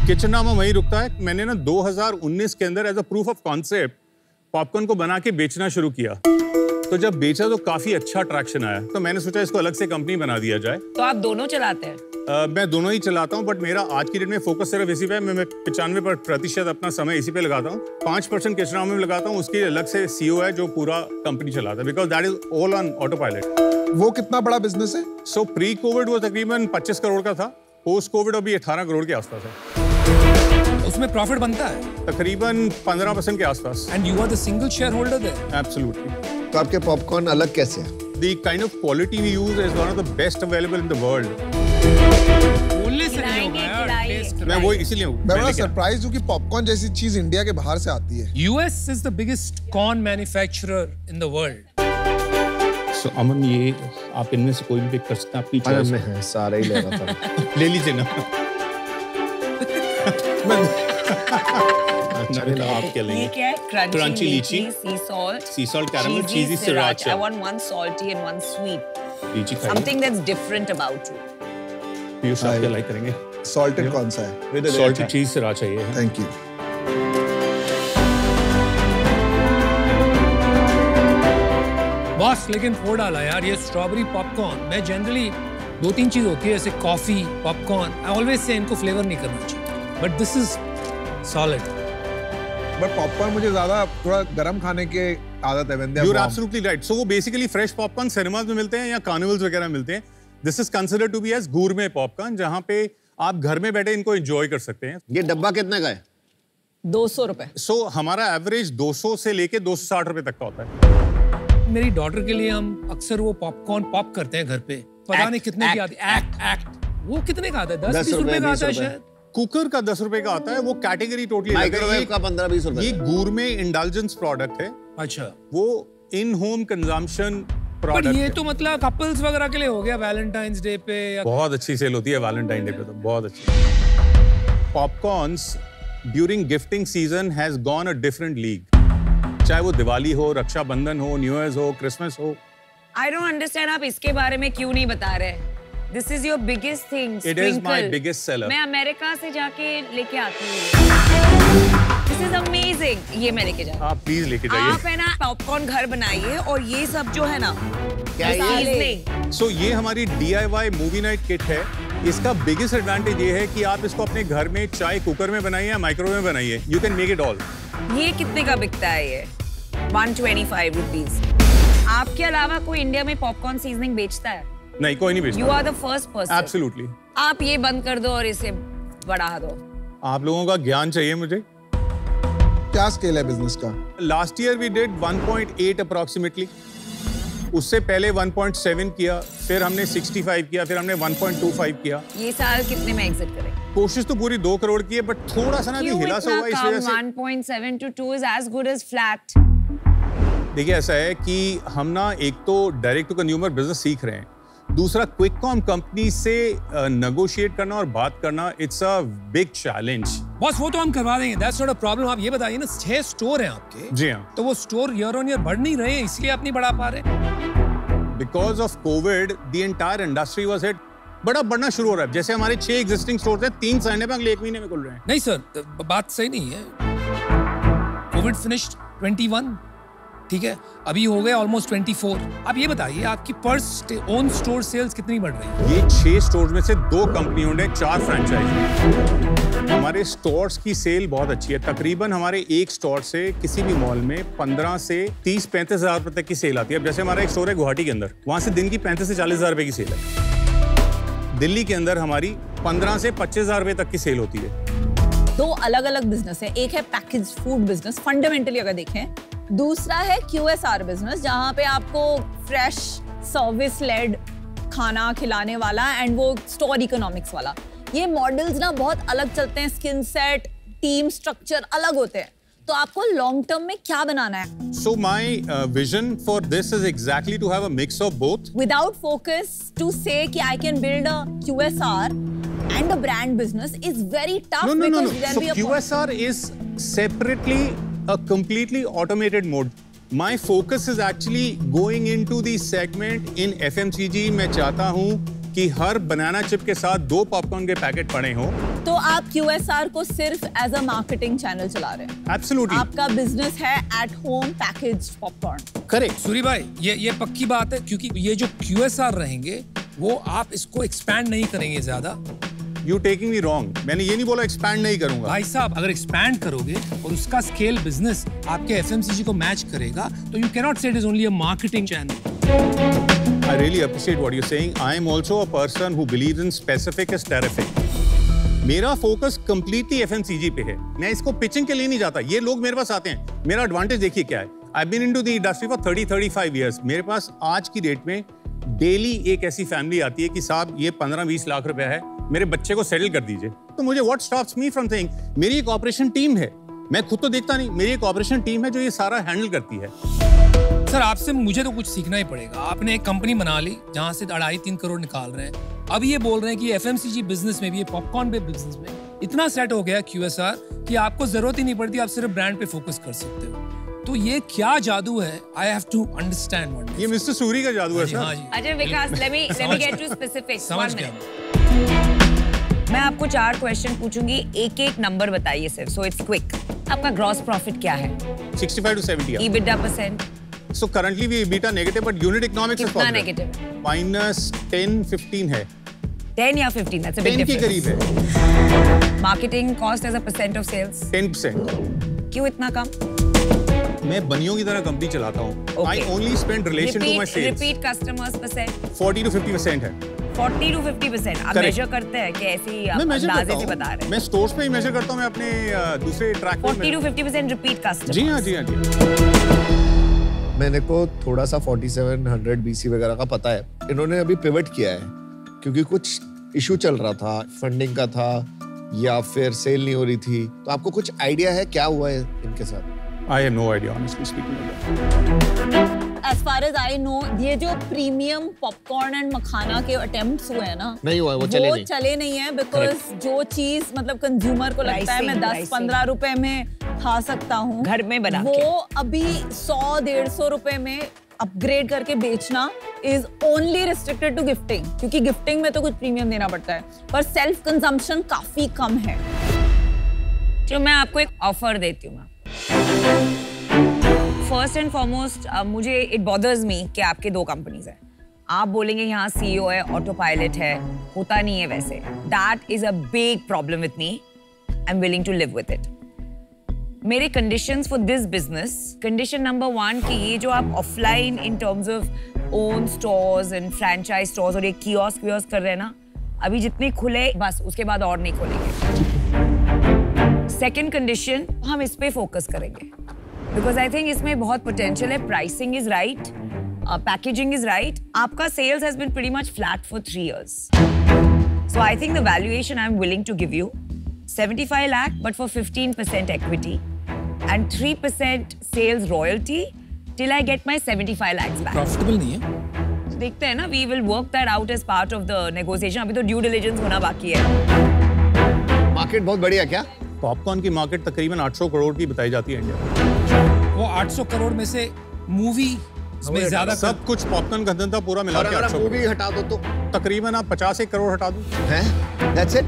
Speaker 9: Kitchenrama वहीं रुकता है। मैंने ना 2019 के अंदर as a proof of concept popcorn को बना के बेचना शुरू किया। तो जब बेचा तो काफी अच्छा अट्रैक्शन आया, तो मैंने सोचा इसको अलग से कंपनी बना दिया जाए।
Speaker 7: तो आप दोनों चलाते हैं?
Speaker 9: मैं दोनों ही चलाता हूं, बट मेरा आज की डेट में फोकस सिर्फ इसी पे है। मैं 95% अपना समय इसी पे लगाता हूं। 5% किचनरामा में लगाता हूं। उसकी अलग से CEO है जो पूरा कंपनी चलाता है, because that is all on auto pilot.
Speaker 5: वो कितना बड़ा बिजनेस है?
Speaker 9: सो प्री कोविड वो तकरीबन 25 करोड़ का था, पोस्ट कोविड अभी 18 करोड़ के आसपास है।
Speaker 4: उसमें प्रॉफिट बनता है
Speaker 9: तकरीबन 15% के आसपास।
Speaker 4: And you are the single share holder there?
Speaker 9: Absolutely.
Speaker 6: तो आपके पॉपकॉर्न अलग कैसे हैं?
Speaker 9: The kind of quality we use is one of the best available in the world.
Speaker 4: बोलने से नहीं होगा यार, टेस्ट।
Speaker 9: मैं वो इसीलिए
Speaker 5: मैं बड़ा सरप्राइज हूँ कि पॉपकॉर्न जैसी चीज इंडिया के बाहर से आती है।
Speaker 4: US is the biggest corn manufacturer in the world.
Speaker 9: So अमन, ये आप इनमें से कोई भी पिक कर सकते हैं, आपकी चॉइस
Speaker 6: है। सारा ही ले रहा था।
Speaker 9: ले लीजिए ना। आप क्या लेंगे?
Speaker 7: ये क्या है?
Speaker 9: Crunchy लीची,
Speaker 7: sea salt,
Speaker 9: sea salt caramel, cheesy sriracha.
Speaker 7: I want one salty and one sweet.
Speaker 9: लीची खाइए।
Speaker 7: Something that's different about you.
Speaker 9: Piyush आप क्या लाइक करेंगे?
Speaker 5: सॉल्टेड कौन सा है?
Speaker 9: Salted cheese sriracha ये है।
Speaker 5: Thank you.
Speaker 4: बॉस, लेकिन फोड़ डाला यार ये स्ट्रॉबेरी पॉपकॉर्न। मैं जनरली 2-3 चीज होती है जैसे coffee, popcorn, I always say इनको फ्लेवर नहीं करना चाहिए, but this is solid.
Speaker 5: But popcorn मुझे ज्यादा थोड़ा गरम खाने की आदत है।
Speaker 9: You're absolutely right. So वो बेसिकली फ्रेश पॉपकॉर्न सिनेमाज में मिलते हैं या कार्निवल्स वगैरह में मिलते हैं। This is considered to be as gourmet popcorn, जहाँ पे आप घर में बैठे इनको एंजॉय कर सकते हैं।
Speaker 6: ये डब्बा कितने का है?
Speaker 8: 200 रुपए।
Speaker 9: सो हमारा एवरेज 200 से लेके 260 रुपए तक का होता है।
Speaker 4: मेरी डॉटर के लिए हम अक्सर वो पॉपकॉर्न पॉप करते हैं घर पे, पता नहीं कितने की आती है। एक्ट वो कितने का आता है? 10-20 रुपए का आता है शायद।
Speaker 9: कुकर का 10 रुपए का आता है, वो कैटेगरी टोटली।
Speaker 6: माइक्रोवेव का 15-20 रुपए।
Speaker 9: ये गूरमे इंडल्जेंस प्रोडक्ट है।
Speaker 4: अच्छा,
Speaker 9: वो इन होम कंजम्पशन
Speaker 4: पर
Speaker 9: प्रोडक्ट
Speaker 4: ये तो मतलब कपल्स वगैरह के लिए हो गया वैलेंटाइंस डे पे या...
Speaker 9: बहुत अच्छी सेल होती है वैलेंटाइन डे पे, तो बहुत अच्छी। Popcorns during gifting season has gone a different league, चाहे वो दिवाली हो, रक्षाबंधन हो, न्यू ईयर हो, क्रिसमस हो।
Speaker 7: I don't understand आप इसके बारे में क्यों नहीं बता रहे? This is your biggest thing.
Speaker 9: It is my biggest seller.
Speaker 7: मैं अमेरिका से जाके लेके आती हूँ। This is amazing. ये मैं लेके जाती हूँ।
Speaker 9: आप प्लीज लेके जाइए।
Speaker 7: आप है ना पॉपकॉर्न घर बनाइए और ये सब जो है ना
Speaker 6: क्या ये?
Speaker 9: सो ये हमारी DIY मूवी नाइट किट है। इसका बिगेस्ट एडवांटेज ये है कि आप इसको अपने घर में चाहे कुकर में बनाइए या माइक्रोवेव में बनाइए, you can make it all.
Speaker 7: ये कितने का बिकता है ये? 125 रुपीज। आपके अलावा कोई इंडिया में पॉपकॉर्न सीजनिंग बेचता है?
Speaker 9: नहीं, कोई नहीं बेचता।
Speaker 7: You are the first person.
Speaker 9: Absolutely.
Speaker 7: आप ये बंद कर दो और इसे बढ़ा दो।
Speaker 9: आप लोगों का ज्ञान चाहिए मुझे।
Speaker 5: क्या स्केल है बिजनेस का?
Speaker 9: Last year we did 1.8 approximately. उससे पहले 1.7 किया, फिर हमने 65 किया, फिर हमने 1.25 किया।
Speaker 7: ये साल कितने में एग्जिट करें?
Speaker 9: कोशिश तो पूरी 2 करोड़ की है, बट थोड़ा सा ना भी हिला सा हुआ इस वजह से।
Speaker 7: 1.7 to 2 is as good as flat.
Speaker 9: देखिए ऐसा है कि हम ना एक तो डायरेक्ट टू कंज्यूमर बिजनेस सीख रहे हैं, दूसरा क्विक कॉम कंपनी से नेगोशिएट करना और बात करना, इट्स अ बिग चैलेंज।
Speaker 4: बस वो तो हम करवा देंगे, दैट्स नॉट अ प्रॉब्लम। आप ये बताइए ना, 6 स्टोर हैं आपके।
Speaker 9: जी हाँ।
Speaker 4: तो वो स्टोर ईयर ऑन ईयर बढ़ नहीं रहे हैं, इसलिए आप नहीं बढ़ा पा रहे?
Speaker 9: Because of Covid the entire industry was hit. बड़ा बढ़ना शुरू हो रहा है। जैसे हमारे 6 एग्जिस्टिंग स्टोर थे, 3 साइने पे अगले 1 महीने में खुल रहे हैं।
Speaker 4: नहीं सर, बात सही नहीं है। कोविड फिनिश्ड 21, ठीक है, अभी हो गए ऑलमोस्ट 24। अब ये बताइए आपकी पर ओन स्टोर सेल्स कितनी बढ़ रही है?
Speaker 9: ये 6 स्टोर में से 2 कंपनी ओन्ड है, 4 फ्रेंचाइज। हमारे स्टोर्स की सेल बहुत अच्छी है। तकरीबन हमारे एक स्टोर से किसी भी मॉल में 15 से 30-35 हजार रुपए तक की सेल आती है। अब जैसे हमारा एक स्टोर है गुवाहाटी के अंदर, वहां से दिन की 35 से 40 हजार रुपए की सेल है। दिल्ली के अंदर हमारी 15 से 25 हजार रुपए तक की सेल होती है।
Speaker 8: 2 अलग अलग बिजनेस है। एक है पैकेज फूड बिजनेस, फंडामेंटली अगर देखें। दूसरा है QSR बिजनेस, जहां पे आपको फ्रेश सर्विस लेड खाना खिलाने वाला एंड वो स्टोर इकोनॉमिक्स वाला। ये मॉडल्स ना बहुत अलग चलते हैं, स्किन सेट, टीम स्ट्रक्चर अलग होते हैं। तो आपको लॉन्ग टर्म में क्या बनाना है?
Speaker 9: So my vision for this is exactly to have a mix of both.
Speaker 8: Without focus to say कि I can build a QSR and a brand business is very tough.
Speaker 9: No.
Speaker 8: Because
Speaker 9: So QSR is separately a completely automated mode. My focus is actually going into the segment in FMCG. मैं चाहता हूँ कि हर बनाना chip के साथ 2 popcorn के packet पड़े हों।
Speaker 8: तो आप QSR को सिर्फ एज अ मार्केटिंग चैनल चला रहे हैं?
Speaker 9: Absolutely.
Speaker 8: आपका बिजनेस है at home package popcorn.
Speaker 9: Correct.
Speaker 4: Suri भाई, ये पक्की बात है, क्योंकि ये जो QSR रहेंगे वो आप इसको एक्सपैंड नहीं करेंगे ज्यादा।
Speaker 9: You taking me wrong. मैंने ये नहीं बोला एक्सपैंड नहीं करूंगा।
Speaker 4: भाई साहब, अगर एक्सपैंड करोगे और उसका स्केल बिजनेस आपके FMCG को मैच करेगा, तो you cannot say it is only a marketing channel.
Speaker 9: I really appreciate what you're saying. I am also a person who believes in specific is terrific. मेरा focus completely FMCG पे है। मैं इसको pitching के लिए नहीं जाता। ये लोग मेरे पास आते हैं। मेरा एडवांटेज देखिए क्या है। I've been into the industry for 30-35 years. मेरे पास आज की डेट में डेली एक ऐसी फैमिली आती है कि साहब ये 15-20 लाख रुपया है, मेरे बच्चे को सेटल कर दीजिए। तो मुझे what stops me from thinking, मेरी एक ऑपरेशन टीम है, मैं खुद तो देखता नहीं, मेरी एक ऑपरेशन टीम है जो ये सारा हैंडल करती है।
Speaker 4: सर, आपसे मुझे तो कुछ सीखना ही पड़ेगा। आपने एक कंपनी बना ली जहां से 2.5-3 करोड़ निकाल रहे हैं। अब ये बोल रहे हैं कि FMCG बिजनेस में भी, ये पॉपकॉर्न पे बिजनेस में इतना सेट हो गया QSR कि आपको जरूरत ही नहीं पड़ती, आप सिर्फ ब्रांड पे फोकस कर सकते हो। तो ये क्या जादू है? I have to understand what
Speaker 9: ये मिस्टर सूरी का जादू है सर।
Speaker 4: हाँ जी।
Speaker 7: अच्छा विकास, let me get to specifics.
Speaker 4: समझ
Speaker 7: 1
Speaker 4: गया।
Speaker 7: minute. मैं आपको 4 क्वेश्चन पूछूंगी, एक नंबर बताइए सिर्फ, so it's quick. आपका ग्रॉस प्रॉफिट क्या है?
Speaker 9: 65 to 70.
Speaker 7: EBITDA %?
Speaker 9: So currently we EBITDA negative, but unit economics is
Speaker 7: कितना
Speaker 9: positive.
Speaker 7: नेगेटिव?
Speaker 9: -10-15 है।
Speaker 7: 10 या 15? That's a big
Speaker 9: 10 के
Speaker 7: difference.
Speaker 9: करीब है।
Speaker 7: Marketing cost as a % of sales?
Speaker 9: 10%।
Speaker 7: क्यों इतना कम?
Speaker 9: मैं बनियों की तरह कंपनी चलाता हूँ।
Speaker 7: Okay.
Speaker 9: I only spend relation to my sales.
Speaker 7: Repeat customers %?
Speaker 9: 40 to 50% है।
Speaker 7: 40 to 50%। आप
Speaker 9: Correct.
Speaker 7: मेजर करते हैं कि ऐसी आप
Speaker 9: मैं measure
Speaker 7: अंदाजे
Speaker 9: करता
Speaker 7: से
Speaker 9: हूँ।
Speaker 7: बता रहे हैं?
Speaker 9: मैं स्टोर्स पे ही मेजर करता हूँ, मैं अपने दूसरे ट्रैक
Speaker 7: 40 to 50% रिपीट कस्टमर।
Speaker 9: जी हाँ, जी हाँ, जी।
Speaker 6: मैंने को थोड़ा सा 4700 BC वगैरह का पता है। इन्होंने अभी पिवट किया है क्योंकि कुछ इशू चल रहा था, फंडिंग का था या फिर सेल नहीं हो रही थी। तो आपको कुछ आइडिया है क्या हुआ है इनके साथ?
Speaker 9: I have no idea, honestly speaking.
Speaker 8: As far as I know, ये जो प्रीमियम पॉपकॉर्न एंड मखाना के अटेम्प्ट्स हुए हैं ना,
Speaker 6: नहीं हुआ है, वो चले नहीं
Speaker 8: है बिकॉज जो चीज मतलब कंज्यूमर को लगता है मैं 10-15 रुपए में खा सकता हूँ
Speaker 7: घर में बना
Speaker 8: वो अभी 100-150 रुपए में अपग्रेड करके बेचना is only restricted to gifting, क्योंकि गिफ्टिंग में तो कुछ प्रीमियम देना पड़ता है, पर सेल्फ कंजम्पशन काफी कम है।
Speaker 7: जो मैं आपको एक ऑफर देती हूँ। फर्स्ट एंड फॉरमोस्ट मुझे इट बॉदर्स मी कि आपके 2 कंपनीज हैं। आप बोलेंगे यहाँ सीईओ है, ऑटो पायलट है, होता नहीं है वैसे। That is a big problem with me. I am willing to live with it. मेरे conditions for this business, condition number 1 कि ये जो आप offline in terms of own stores and franchise stores और ये कियोस्क कर रहे हैं ना, अभी जितने खुले बस उसके बाद और नहीं खोलेंगे। सेकेंड कंडीशन, हम इस पे फोकस करेंगे बिकॉज आई थिंक इसमें बहुत पोटेंशियल है। Pricing is right, packaging is right. आपका sales has been pretty much flat for 3 years. So I think the valuation I am willing to give you 75 lakh but for 15% equity and 3% sales royalty till I get my 75 lakhs back.
Speaker 4: Profitable नहीं है।
Speaker 7: देखते हैं ना, we will work that out as part of the negotiation. अभी तो due diligence होना बाकी है।
Speaker 6: मार्केट बहुत बढ़िया क्या?
Speaker 9: पॉपकॉर्न की मार्केट तकरीबन 800 करोड़ की बताई जाती है इंडिया में।
Speaker 4: वो 800 करोड़ में से मूवी में ज्यादा
Speaker 9: सब कुछ पॉपकॉर्न का धंधा पूरा मिला के 800
Speaker 6: मूवी हटा दो तो
Speaker 9: तकरीबन आप 50 करोड़ हटा दो।
Speaker 6: हैं? That's it?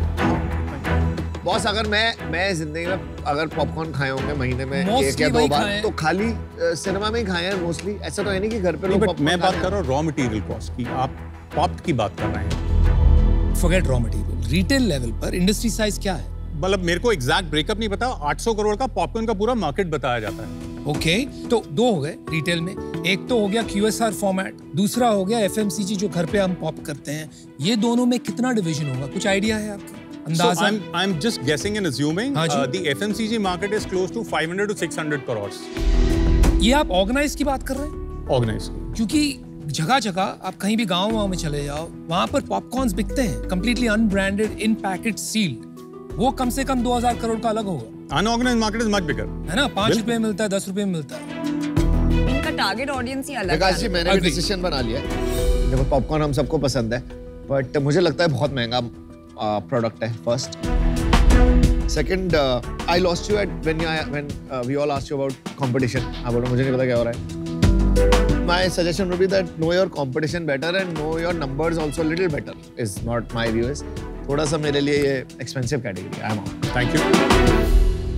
Speaker 6: बॉस, अगर मैं जिंदगी में अगर पॉपकॉर्न खाए होंगे महीने में 1 या 2 बार तो खाली सिनेमा में ही खाए हैं मोस्टली। ऐसा तो है नहीं कि घर पे लोग पॉपकॉर्न।
Speaker 9: मैं बात कर रहा हूँ रॉ मटेरियल कॉस्ट की, आप पॉप की बात कर रहे हैं।
Speaker 4: Forget raw material, retail level पर इंडस्ट्री साइज क्या है?
Speaker 9: मतलब मेरे को एग्जैक्ट ब्रेकअप नहीं पता। 800 करोड़ का पॉपकॉर्न का पूरा मार्केट बताया जाता है।
Speaker 4: ओके, तो 2 हो गए रिटेल में। एक तो हो गया QSR फॉर्मेट, दूसरा हो गया FMCG जो घर पे हम पॉप करते हैं। ये दोनों में कितना डिवीजन होगा, कुछ आइडिया है आपका? अंदाजा?
Speaker 9: So I'm just guessing and assuming the FMCG market is close to 500 to 600 crores.
Speaker 4: ये आप ऑर्गेनाइज की बात कर रहे हैं?
Speaker 9: ऑर्गेनाइज,
Speaker 4: क्योंकि जगह जगह आप कहीं भी गाँव में चले जाओ, वहाँ पर पॉपकॉर्न्स बिकते हैं कंप्लीटली अनब्रांडेड, इन पैकेट, सील्ड। वो कम से कम 2000 करोड़ का अलग होगा।
Speaker 9: Unorganised market is much bigger,
Speaker 4: है ना? 5 रुपए में मिलता है, 10 रुपए में मिलता है।
Speaker 7: इनका टारगेट ऑडियंस ही अलग है।
Speaker 6: प्रकाश जी, मैंने भी डिसीजन बना लिया है। देखो, पॉपकॉर्न हम सबको पसंद है, बट मुझे लगता है बहुत महंगा प्रोडक्ट है। First, second, I lost you at when we all asked you about competition. आप बोलो मुझे नहीं पता क्या हो रहा है। My suggestion would be that know your competition better and know your numbers also a little better. Is not my view is. थोड़ा सा मेरे लिए ये एक्सपेंसिव कैटेगरी है।
Speaker 9: Thank you.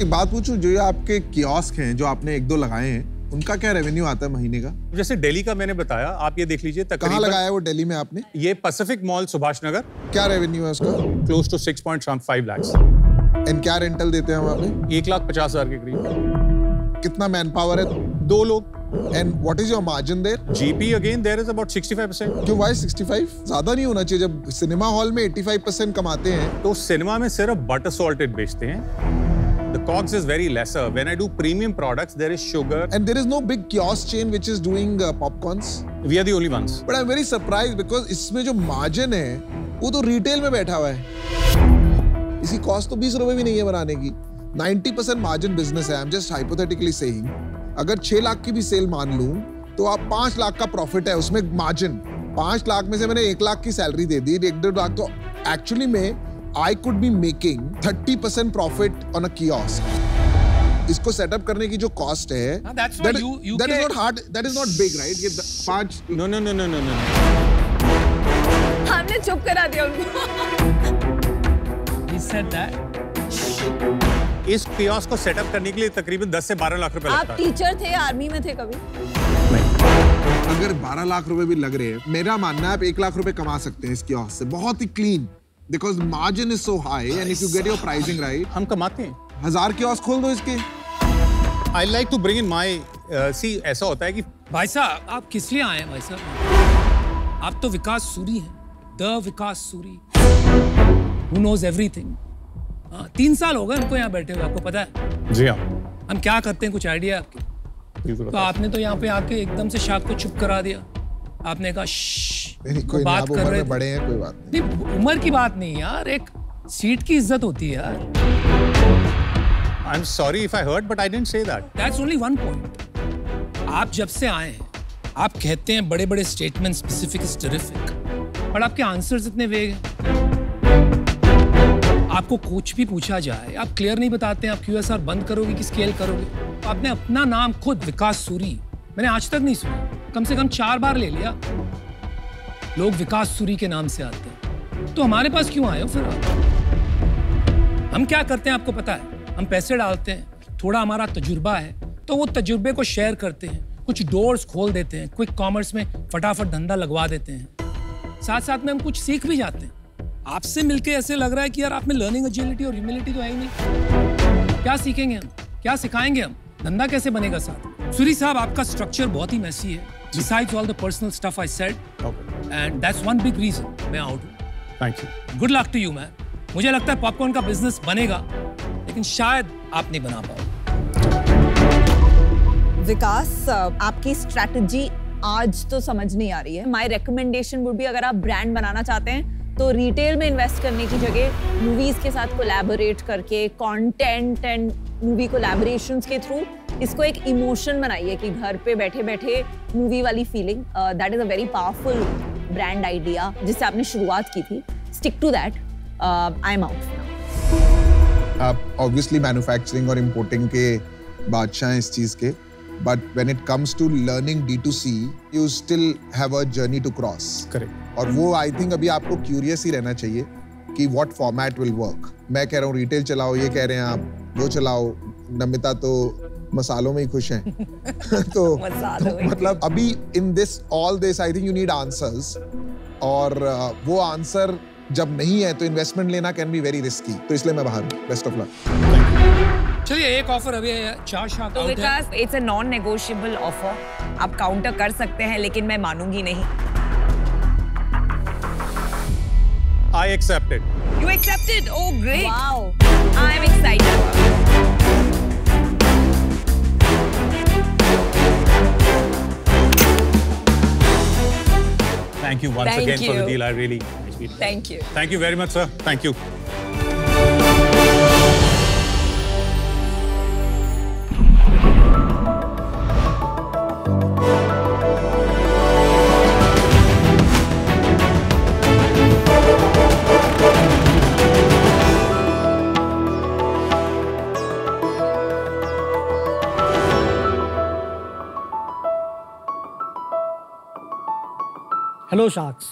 Speaker 5: एक बात पूछूं, जो ये आपके कियोस्क हैं जो आपने 1-2 लगाए हैं, उनका क्या रेवेन्यू आता है महीने का?
Speaker 9: जैसे दिल्ली का मैंने बताया, आप ये देख लीजिए।
Speaker 5: कहाँ लगाया है वो दिल्ली में आपने?
Speaker 9: ये पैसिफिक मॉल सुभाष नगर।
Speaker 5: क्या रेवेन्यू है उसका?
Speaker 9: Close to 6.5 lakhs।
Speaker 5: एंड क्या रेंटल देते हैं वहाँ पे?
Speaker 9: 1,50,000 के करीब।
Speaker 5: कितना मैन पावर है?
Speaker 9: 2 लोग।
Speaker 5: And what is your margin there?
Speaker 9: GP again there is about 65%.
Speaker 5: क्यों? Why 65? ज्यादा नहीं होना चाहिए जब सिनेमा हॉल में 85% कमाते हैं।
Speaker 9: तो सिनेमा में सिर्फ बटर सॉल्टेड बेचते हैं। The COGS is very lesser. When I do premium products, there is sugar.
Speaker 5: And there is no big kiosk chain which is doing popcorns.
Speaker 9: We are the only ones.
Speaker 5: But I'm very surprised because इसमें जो margin है वो तो retail में बैठा हुआ है। इसकी कॉस्ट तो 20 रुपए भी नहीं है बनाने की। 90% मार्जिन बिजनेस है। I'm just hypothetically saying. अगर 6 लाख की भी सेल मान लूं तो आप 5 लाख का प्रॉफिट है उसमें मार्जिन। 5 लाख में से मैंने 1 लाख की सैलरी दे दी, 1-1.5 लाख। तो एक्चुअली में I could be making 30% profit on a kiosk. इसको सेटअप करने की जो कॉस्ट है, that is not hard, that is not big, right? ये 5
Speaker 9: No.
Speaker 8: हमने चुप करा दिया उनको।
Speaker 4: He said that.
Speaker 9: इस कियोस्क को सेटअप करने के लिए तकरीबन 10 से 12 लाख रुपए लगता है।
Speaker 8: आप टीचर थे, आर्मी में थे कभी?
Speaker 5: अगर 12 लाख रुपए भी लग रहे हैं, मेरा मानना है आप 1 लाख रुपए कमा सकते हैं इस कियोस्क से, बहुत ही clean, because margin is so high and if you get your pricing right.
Speaker 9: हम कमाते हैं।
Speaker 5: 1000 कियोस्क खोल दो इसके।
Speaker 9: I like to bring in my सी। ऐसा होता है कि
Speaker 4: भाई साहब, आप किस लिए आए हैं भाई साहब? आप तो विकास सूरी हैं। The Vikas Suri, who knows everything. 3 साल हो गए हमको यहाँ बैठे हुए, आपको पता है?
Speaker 9: जी हाँ।
Speaker 4: हम क्या करते हैं, कुछ आइडिया आपके?
Speaker 9: बिल्कुल।
Speaker 4: तो आपने तो यहाँ पे आके एकदम से शाख को चुप करा दिया। आपने कहा
Speaker 5: कोई
Speaker 4: बात कर रहे
Speaker 5: बड़े हैं, कोई बात
Speaker 4: नहीं। उम्र की बात नहीं यार, एक सीट की इज्जत होती है यार।
Speaker 9: I'm sorry if I hurt, but I didn't say that.
Speaker 4: That's only one point. आप जब से आए हैं, आप कहते हैं बड़े-बड़े स्टेटमेंट, स्पेसिफिक इज टेरिफिक, पर आपके आंसर्स इतने वेग हैं। आपको कुछ भी पूछा जाए, आप क्लियर नहीं बताते हैं। आप QSR बंद करोगे कि स्केल करोगे? आपने अपना नाम खुद विकास सूरी मैंने आज तक नहीं सुना, कम से कम 4 बार ले लिया। लोग विकास सूरी के नाम से आते हैं, तो हमारे पास क्यों आए हो फिर आप? हम क्या करते हैं आपको पता है? हम पैसे डालते हैं, थोड़ा हमारा तजुर्बा है, तो वो तजुर्बे को शेयर करते हैं, कुछ डोर्स खोल देते हैं, क्विक कॉमर्स में फटाफट धंधा लगवा देते हैं, साथ साथ में हम कुछ सीख भी जाते हैं। आपसे मिलके ऐसे लग रहा है कि यार आप में लर्निंग एजिलिटी और ह्यूमिलिटी तो है ही नहीं। क्या सीखेंगे हम, क्या सिखाएंगे हम, धंधा कैसे बनेगा साथ? सूरी साहब, आपका स्ट्रक्चर बहुत ही मैसी है, besides all the personal stuff I said, and that's one big reason मैं आउट हूँ।
Speaker 9: Thank you.
Speaker 4: Good luck to you man। मुझे लगता है पॉपकॉर्न का बिजनेस बनेगा, लेकिन शायद आप नहीं बना पाओ।
Speaker 8: विकास, आपकी स्ट्रैटेजी आज तो समझ नहीं आ रही है। माय रिकमेंडेशन वुड बी, अगर आप ब्रांड बनाना चाहते हैं तो रिटेल में इन्वेस्ट करने की जगह मूवीज के साथ कोलैबोरेट करके कंटेंट एंड मूवी कोलैबोरेशंस के थ्रू इसको एक इमोशन बनाइए कि घर पे बैठे बैठे मूवी वाली feeling. That is a very powerful brand idea जिससे आपने शुरुआत की थी। Stick to that. I am out now.
Speaker 5: आप ऑब्वियसली मैन्युफैक्चरिंग और इंपोर्टिंग के बादशाह हैं इस चीज के, but when it comes to learning D2C, you still have a journey to cross.
Speaker 9: Correct.
Speaker 5: और वो I think अभी आपको curious ही रहना चाहिए कि what format will work. मैं कह रहा हूँ retail चलाओ, ये कह रहे हैं आप वो चलाओ। नमिता तो मसालों में ही खुश हैं। तो मतलब अभी in this all this I think you need answers, और वो answer जब नहीं है तो investment लेना can be very risky. तो इसलिए मैं बाहर हूँ। Best of luck.
Speaker 4: चलिए, एक ऑफर अभी है, 4 शाख
Speaker 7: तो Vikas, it's a non negotiable offer. आप काउंटर कर सकते हैं, लेकिन मैं मानूंगी नहीं।
Speaker 9: I accept it.
Speaker 7: You accepted? Oh, great.
Speaker 8: Wow.
Speaker 7: I'm excited.
Speaker 9: Thank you once
Speaker 7: Thank
Speaker 9: again for the
Speaker 7: you.
Speaker 9: deal. I really
Speaker 7: Thank you.
Speaker 9: Thank you very much, sir. Thank you.
Speaker 10: Hello sharks.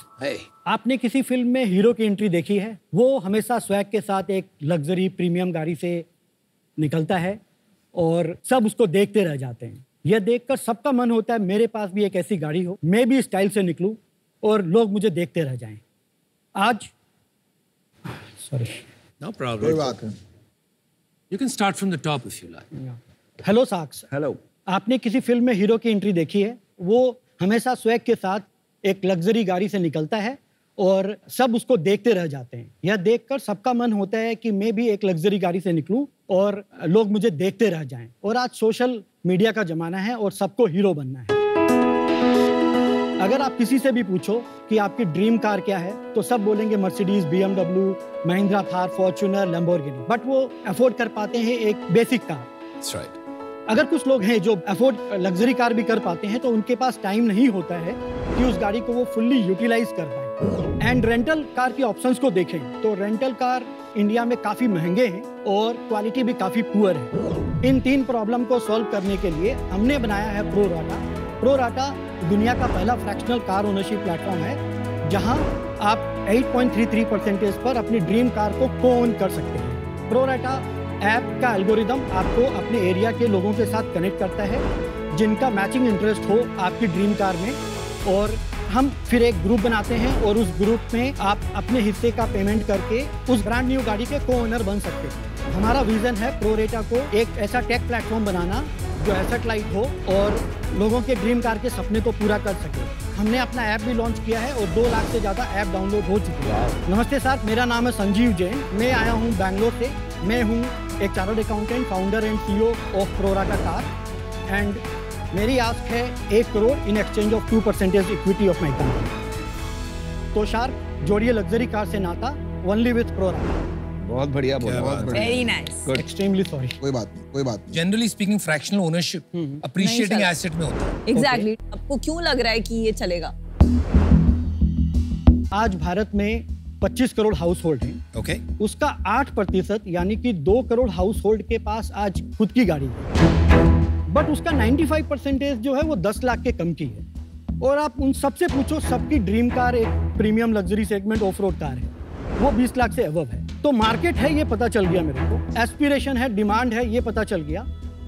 Speaker 10: आपने किसी film में hero की entry देखी है? वो हमेशा swag के साथ एक लग्जरी प्रीमियम गाड़ी से निकलता है और सब उसको देखते रह जाते हैं। यह देखकर सबका मन होता है मेरे पास भी एक ऐसी गाड़ी हो, मैं भी स्टाइल से निकलूं और लोग मुझे देखते रह जाएं। आज सॉरी,
Speaker 4: नो प्रॉब्लम,
Speaker 5: कोई बात नहीं।
Speaker 4: You can start from the top if you like.
Speaker 10: Hello sharks.
Speaker 6: Hello.
Speaker 10: आपने किसी फिल्म में हीरो की एंट्री देखी है? वो हमेशा स्वैग के साथ एक लग्जरी गाड़ी से निकलता है और सब उसको देखते रह जाते हैं। यह देखकर सबका मन होता है कि मैं भी एक लग्जरी गाड़ी से निकलूं और लोग मुझे देखते रह जाएं। और आज सोशल मीडिया का जमाना है और सबको हीरो बनना है। अगर आप किसी से भी पूछो कि आपकी ड्रीम कार क्या है, तो सब बोलेंगे Mercedes, BMW, Mahindra Thar, Fortuner, Lamborghini. But वो अफोर्ड कर पाते हैं एक बेसिक कार।
Speaker 6: That's right.
Speaker 10: अगर कुछ लोग हैं जो अफोर्ड लग्जरी कार भी कर पाते हैं, तो उनके पास टाइम नहीं होता है कि उस गाड़ी को वो फुल्ली यूटिलाइज कर पाए। एंड रेंटल कार के ऑप्शंस को देखें तो रेंटल कार इंडिया में काफ़ी महंगे हैं और क्वालिटी भी काफ़ी पुअर है। इन 3 प्रॉब्लम को सॉल्व करने के लिए हमने बनाया है प्रोराटा। प्रोराटा दुनिया का पहला फ्रैक्शनल कार ओनरशिप प्लेटफॉर्म है, जहां आप 8.33% पर अपनी ड्रीम कार को को-ओन कर सकते हैं। प्रोराटा ऐप का एल्गोरिदम आपको अपने एरिया के लोगों के साथ कनेक्ट करता है जिनका मैचिंग इंटरेस्ट हो आपकी ड्रीम कार में, और हम फिर एक ग्रुप बनाते हैं और उस ग्रुप में आप अपने हिस्से का पेमेंट करके उस ब्रांड न्यू गाड़ी के को ओनर बन सकते हैं। हमारा विजन है प्रोरेटा को एक ऐसा टेक प्लेटफॉर्म बनाना जो एसेट लाइट हो और लोगों के ड्रीम कार के सपने को पूरा कर सके। हमने अपना ऐप भी लॉन्च किया है और 2 लाख से ज़्यादा ऐप डाउनलोड हो चुकी है। नमस्ते सर, मेरा नाम है संजीव जैन, मैं आया हूँ बैंगलोर से। मैं हूँ एक chartered accountant, founder and CEO of pro rata car, and मेरी आस्क है 1 crore in exchange of 2% equity of my company. तो शार्क, जोड़िए लग्जरी कार से नाता, ओनली विथ प्रोराटा।
Speaker 6: बहुत बढ़िया बोला, बहुत बढ़िया।
Speaker 7: Very nice.
Speaker 10: Extremely sorry.
Speaker 5: कोई बात नहीं, कोई बात नहीं।
Speaker 4: Generally speaking fractional ownership appreciating asset में होता है।
Speaker 8: एग्जैक्टली। आपको क्यों लग रहा है कि ये चलेगा?
Speaker 10: आज भारत में 25 करोड़ हाउस होल्ड हैं।
Speaker 4: ओके।
Speaker 10: उसका 8% यानी कि 2 करोड़ हाउस होल्ड के पास आज खुद की गाड़ी है, बट उसका 95% जो है वो 10 लाख के कम की है। और आप उन सबसे पूछो, सबकी ड्रीम कार एक premium luxury segment of road car है, वो 20 लाख से अबव है। तो मार्केट है ये पता चल गया मेरे को, एस्पिरेशन है, डिमांड है ये पता चल गया,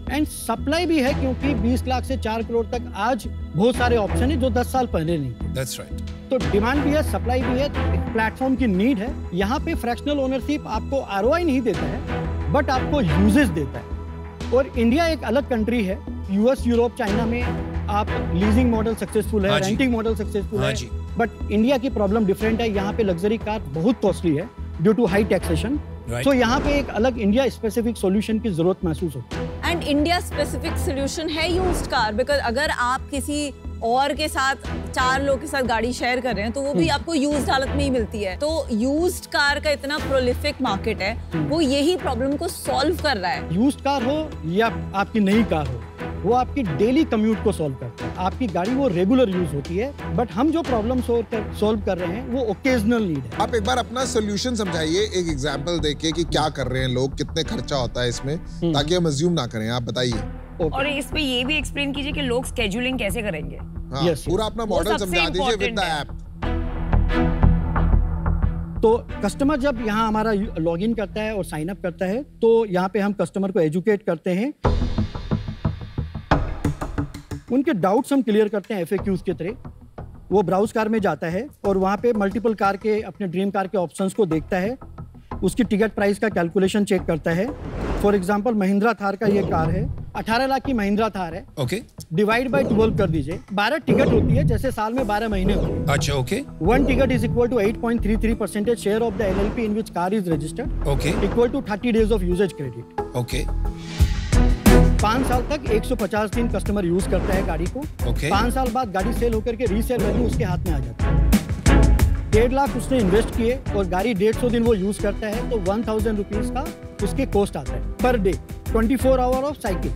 Speaker 10: एंड सप्लाई भी है, क्योंकि 20 लाख से 4 करोड़ तक आज बहुत सारे ऑप्शन है जो 10 साल पहले नहीं थे।
Speaker 4: That's right.
Speaker 10: तो डिमांड भी है, सप्लाई भी है, एक प्लेटफॉर्म की नीड है। यहाँ पे फ्रैक्शनल ओनरशिप आपको ROI नहीं देता है, बट आपको यूजेस देता है। और इंडिया एक अलग कंट्री है। US, यूरोप, चाइना में आप लीजिंग मॉडल सक्सेसफुल है, रेंटिंग मॉडल सक्सेसफुल है, बट इंडिया की प्रॉब्लम डिफरेंट है। यहाँ पे लग्जरी कार बहुत कॉस्टली है ड्यू टू हाई टैक्सेशन। तो यहाँ पे एक अलग इंडिया स्पेसिफिक सॉल्यूशन की जरूरत महसूस होती है।
Speaker 8: एंड इंडिया स्पेसिफिक सॉल्यूशन है यूज्ड कार, बिकॉज अगर आप किसी और के साथ 4 लोग के साथ गाड़ी शेयर कर रहे हैं तो वो भी आपको यूज्ड हालत में ही मिलती है। तो यूज्ड कार का इतना प्रोलिफिक मार्केट है, वो यही प्रॉब्लम को सॉल्व कर रहा है।
Speaker 10: यूज्ड कार हो या आपकी नई कार हो, वो आपकी डेली कम्यूट को सॉल्व करता है। आपकी गाड़ी वो रेगुलर यूज होती है, बट हम जो प्रॉब्लम सॉल्व कर रहे हैं वो ओकेजनल नीड है।
Speaker 5: आप एक बार अपना सोल्यूशन समझाइए, एक एग्जांपल देके कि क्या कर रहे हैं लोग, कितने खर्चा होता है इसमें, ताकि हम अज्यूम ना करें। आप बताइए।
Speaker 7: और इसमें ये भी एक्सप्लेन कीजिए कि लोग स्केड्यूलिंग कैसे करेंगे।
Speaker 5: हाँ, पूरा अपना मॉडल समझा दीजिए विद द ऐप।
Speaker 10: तो कस्टमर जब यहाँ हमारा लॉगिन करता है और साइन अप करता है, तो यहाँ पे हम कस्टमर को एजुकेट करते हैं, उनके डाउट्स हम क्लियर करते हैं FAQs के तरह। वो ब्राउज कार में जाता है और वहाँ पे मल्टीपल कार के, अपने ड्रीम कार के ऑप्शंस को देखता है, उसकी टिकट प्राइस का कैलकुलेशन चेक करता है। फॉर एग्जांपल महिंद्रा थार का ये कार है, 18 लाख की महिंद्रा थार है।
Speaker 4: ओके।
Speaker 10: डिवाइड बाय 12 कर दीजिए, 12 टिकट होती है, जैसे साल में 12 महीने होते हैं।
Speaker 4: अच्छा, okay.
Speaker 10: 1 ticket is equal to 8.33% share of the LLP in which car is registered.
Speaker 4: Okay.
Speaker 10: Equal to 30 days of usage credit.
Speaker 4: Okay.
Speaker 10: 5 साल तक 150 दिन कस्टमर यूज करता है गाड़ी को।
Speaker 4: Okay.
Speaker 10: 5 साल बाद गाड़ी सेल होकर के रीसेल वैल्यू उसके हाथ में आ जाता है। 1.5 लाख उसने इन्वेस्ट किए और गाड़ी 150 दिन वो यूज करता है, तो 1000 रुपीज का उसके कॉस्ट आता है per day, 24 hour of cycle.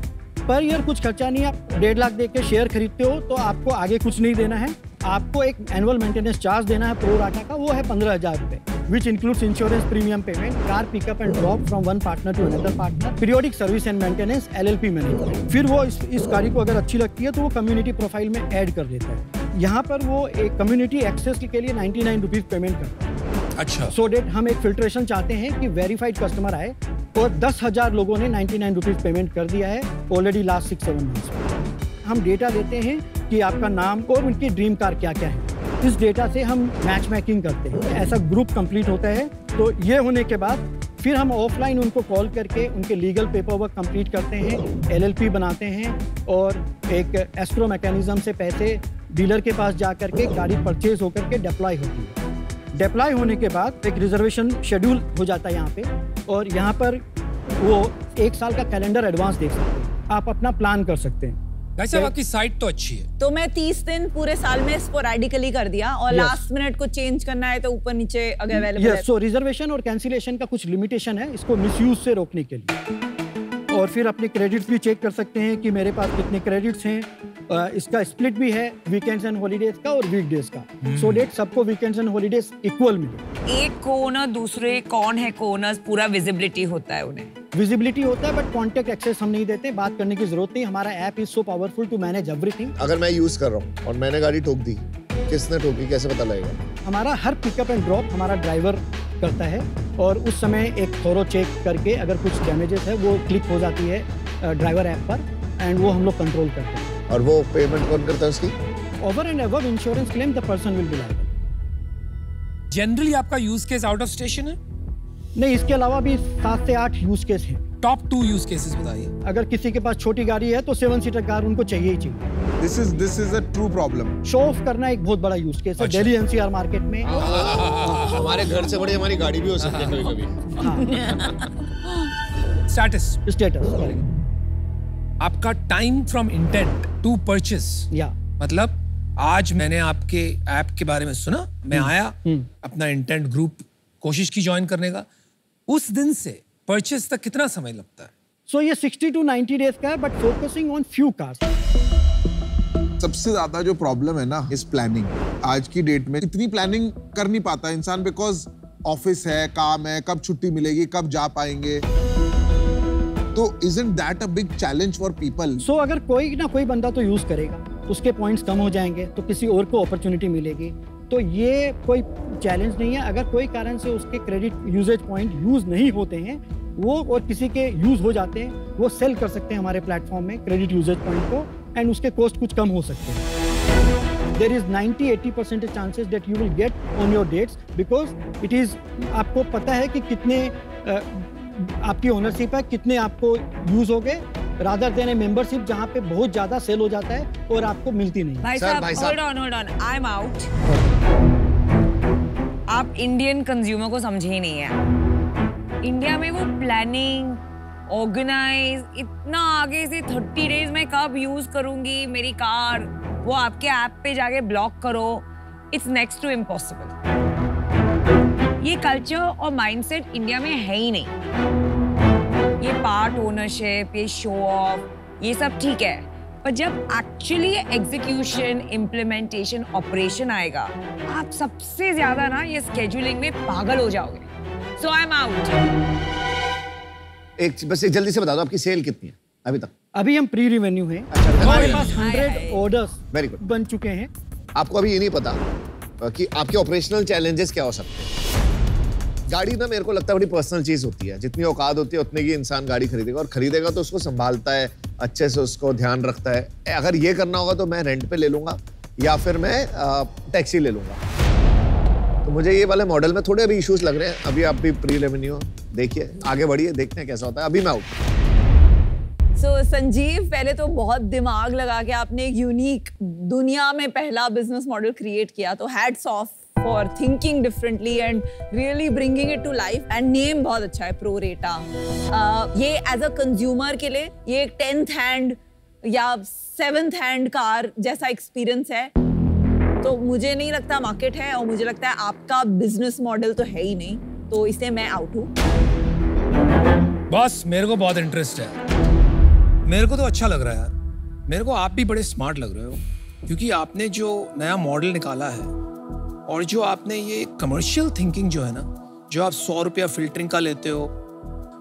Speaker 10: Per year कुछ खर्चा नहीं। आप 1.5 लाख दे के शेयर खरीदते हो तो आपको आगे कुछ नहीं देना है। आपको एक एनुअल मेंटेनेंस चार्ज देना है प्रोराटा का, वो है 15,000 रुपए, which includes insurance premium payment, car pickup and drop from one partner to another partner, periodic service and maintenance, LLP management। फिर वो इस गाड़ी को अगर अच्छी लगती है तो वो कम्युनिटी प्रोफाइल में ऐड कर देता है। यहाँ पर वो एक कम्युनिटी एक्सेस के लिए 99 रुपीज पेमेंट करता है।
Speaker 4: अच्छा।
Speaker 10: सो डेट हम एक फिल्ट्रेशन चाहते हैं कि वेरीफाइड कस्टमर आए, और 10,000 लोगों ने 99 रुपीज पेमेंट कर दिया है ऑलरेडी लास्ट 6-7 मंथ्स में। हम डेटा देते हैं कि आपका नाम और उनकी ड्रीम कार क्या क्या है। इस डेटा से हम मैच मैकिंग करते हैं, ऐसा ग्रुप कंप्लीट होता है। तो ये होने के बाद फिर हम ऑफलाइन उनको कॉल करके उनके लीगल पेपर वर्क कंप्लीट करते हैं, LLP बनाते हैं, और एक एस्क्रो मैकेनिज्म से पैसे डीलर के पास जा करके गाड़ी परचेज होकर के डिप्लॉय होती है। डिप्लॉय होने के बाद एक रिजर्वेशन शेड्यूल हो जाता है यहाँ पे, और यहाँ पर वो 1 साल का कैलेंडर एडवांस देख सकते हैं, आप अपना प्लान कर सकते हैं।
Speaker 4: वैसे आपकी साइट तो अच्छी है।
Speaker 8: तो मैं 30 दिन पूरे साल में स्पोरेडिकली कर दिया, और लास्ट मिनट को चेंज करना है तो ऊपर नीचे अगर अवेलेबल है।
Speaker 10: सो रिजर्वेशन और कैंसिलेशन का कुछ लिमिटेशन है, इसको मिसयूज से रोकने के लिए। और फिर अपने क्रेडिट्स भी चेक कर सकते हैं कि मेरे पास कितने क्रेडिट्स हैं। इसका स्प्लिट भी है वीकेंड्स एंड हॉलीडेज का और वीकडेज का, सो डेट सबको वीकेंड्स एंड हॉलीडेज इक्वल मिले।
Speaker 7: एक को ओनर दूसरे कौन है को ओनर्स पूरा विजिबिलिटी होता है, उन्हें
Speaker 10: विजिबिलिटी होता है, बट कॉन्टेक्ट एक्सेस हम नहीं देते, बात करने की जरूरत नहीं। हमारा app is so powerful to manage everything.
Speaker 6: अगर मैं यूज कर रहा हूँ और मैंने गाड़ी ठोक दी, किसने ठोकी कैसे पता लगेगा?
Speaker 10: हमारा हर पिकअप एंड ड्रॉप हमारा ड्राइवर करता है, और उस समय एक थोरो चेक करके अगर कुछ डैमेजेस है वो क्लिक हो जाती है ड्राइवर ऐप पर, एंड वो हम लोग कंट्रोल करते हैं।
Speaker 6: और वो पेमेंट कौन करता है उसकी?
Speaker 10: Over and above insurance claim the person will be liable.
Speaker 4: Generally आपका use case out of station है?
Speaker 10: नहीं, इसके अलावा भी 7 से 8 यूज केस हैं।
Speaker 4: टॉप 2 यूज केसेस बताइए।
Speaker 10: अगर किसी के पास छोटी गाड़ी है तो 7 सीटर कार उनको चाहिए ही चाहिए।
Speaker 5: This is a true problem.
Speaker 10: Show off करना एक बहुत बड़ा यूज केस है दिल्ली एनसीआर मार्केट में।
Speaker 6: हमारे घर से बड़ी हमारी गाड़ी भी हो सकती है कभी-कभी।
Speaker 4: स्टेटस
Speaker 10: स्टेटस
Speaker 4: आपका time from intent to purchase,
Speaker 10: या
Speaker 4: मतलब आज मैंने आपके ऐप के बारे में सुना, मैं आया, अपना इंटेंट ग्रुप कोशिश की ज्वाइन करने का, उस दिन से परचेस तक कितना समय लगता है?
Speaker 10: सो ये 60 to 90 डेज का है, but focusing on few cars.
Speaker 5: सबसे ज्यादा जो प्रॉब्लम है ना इस प्लानिंग, आज की डेट में इतनी प्लानिंग कर नहीं पाता इंसान, बिकॉज ऑफिस है, काम है, कब छुट्टी मिलेगी, कब जा पाएंगे, तो isn't that a big challenge for people?
Speaker 10: सो अगर कोई ना कोई बंदा तो यूज करेगा, उसके पॉइंट्स कम हो जाएंगे तो किसी और को अपॉर्चुनिटी मिलेगी, तो ये कोई चैलेंज नहीं है। अगर कोई कारण से उसके क्रेडिट यूजेज पॉइंट यूज नहीं होते हैं, वो और किसी के यूज हो जाते हैं, वो सेल कर सकते हैं हमारे प्लेटफॉर्म में क्रेडिट यूजेज पॉइंट को, एंड उसके कॉस्ट कुछ कम हो सकते हैं। There is 90-80% chances that you will get on your dates, because it is, आपको पता है कि कितने आपकी ओनरशिप है, कितने आपको यूज हो गए, रादर देन ए मेंबरशिप जहाँ पे बहुत ज्यादा सेल हो जाता है और आपको मिलती नहीं।
Speaker 7: भाई साहब, hold on, I am out. आप इंडियन कंज्यूमर को समझे ही नहीं है। इंडिया में वो प्लानिंग, ऑर्गेनाइज, इतना आगे से 30 डेज में कब यूज करूंगी मेरी कार, वो आपके ऐप पे जाके ब्लॉक करो, इट्स नेक्स्ट टू इम्पॉसिबल। ये कल्चर और माइंडसेट इंडिया में है ही नहीं। ये पार्ट ओनरशिप, ये शो ऑफ, ये सब ठीक है, पर जब एक्चुअली एग्जीक्यूशन, इम्प्लीमेंटेशन, ऑपरेशन आएगा, आप सबसे ज्यादा ना ये स्केड्यूलिंग में पागल हो जाओगे। सो आई एम आउट।
Speaker 6: बस एक जल्दी से बता दो, आपकी सेल कितनी है अभी तक?
Speaker 10: अभी हम प्री रिवेन्यू हैं, हमारे पास 100 ऑर्डर्स
Speaker 6: वेरी गुड
Speaker 10: बन चुके हैं।
Speaker 6: आपको अभी ये नहीं पता कि आपके ऑपरेशनल चैलेंजेस क्या हो सकते हैं। गाड़ी ना मेरे को लगता है बड़ी पर्सनल चीज होती है, जितनी औकात होती है उतने की इंसान गाड़ी खरीदेगा, और खरीदेगा तो उसको संभालता है, अच्छे से उसको ध्यान रखता है। अगर ये करना होगा तो मैं रेंट पे ले लूंगा या फिर मैं टैक्सी ले लूंगा। तो मुझे ये वाले मॉडल में थोड़े अभी इश्यूज लग रहे हैं। अभी आप भी प्री रेवेन्यू देखिए, आगे बढ़िए, देखते हैं कैसा होता है। अभी मैं आउट।
Speaker 8: सो संजीव, पहले तो बहुत दिमाग लगा के आपने एक यूनिक, दुनिया में पहला बिजनेस मॉडल क्रिएट किया, तो hats off for thinking differently and really bringing it to life. And name बहुत अच्छा है, प्रोरेटा। ये एज अ कंज्यूमर के लिए ये एक 10th हैंड या 7th हैंड कार जैसा एक्सपीरियंस है, तो मुझे नहीं लगता मार्केट है, और मुझे लगता है आपका बिजनेस मॉडल तो है ही नहीं, तो इससे मैं आउट हूँ।
Speaker 4: बस मेरे को बहुत इंटरेस्ट है, मेरे को तो अच्छा लग रहा है यार। मेरे को आप भी बड़े स्मार्ट लग रहे हो, क्योंकि आपने जो नया मॉडल निकाला है और जो आपने ये कमर्शियल थिंकिंग जो है ना, जो आप 100 रुपया फिल्टरिंग का लेते हो,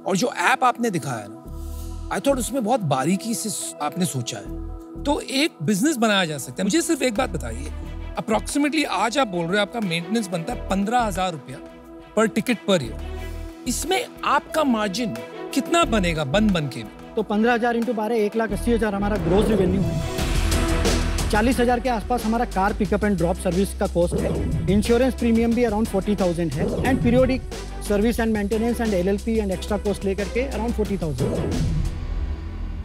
Speaker 4: और जो ऐप आपने दिखाया है ना, आई थॉट उसमें बहुत बारीकी से आपने सोचा है। तो एक बिजनेस बनाया जा सकता है। मुझे सिर्फ एक बात बताइए, अप्रोक्सीमेटली आज आप बोल रहे हो आपका मेंटेनेंस बनता है 15,000 रुपया पर टिकट पर ईयर, इसमें आपका मार्जिन कितना बनेगा बन के?
Speaker 10: तो 15,000 इंटू 12, 1,80,000 हमारा ग्रोस रेवेन्यू है। 40,000 के आसपास हमारा car pickup and drop service का कॉस्ट है। इंश्योरेंस प्रीमियम भी अराउंड 40,000 है, and periodic service and maintenance and LLP and extra cost लेकर के अराउंड 40,000।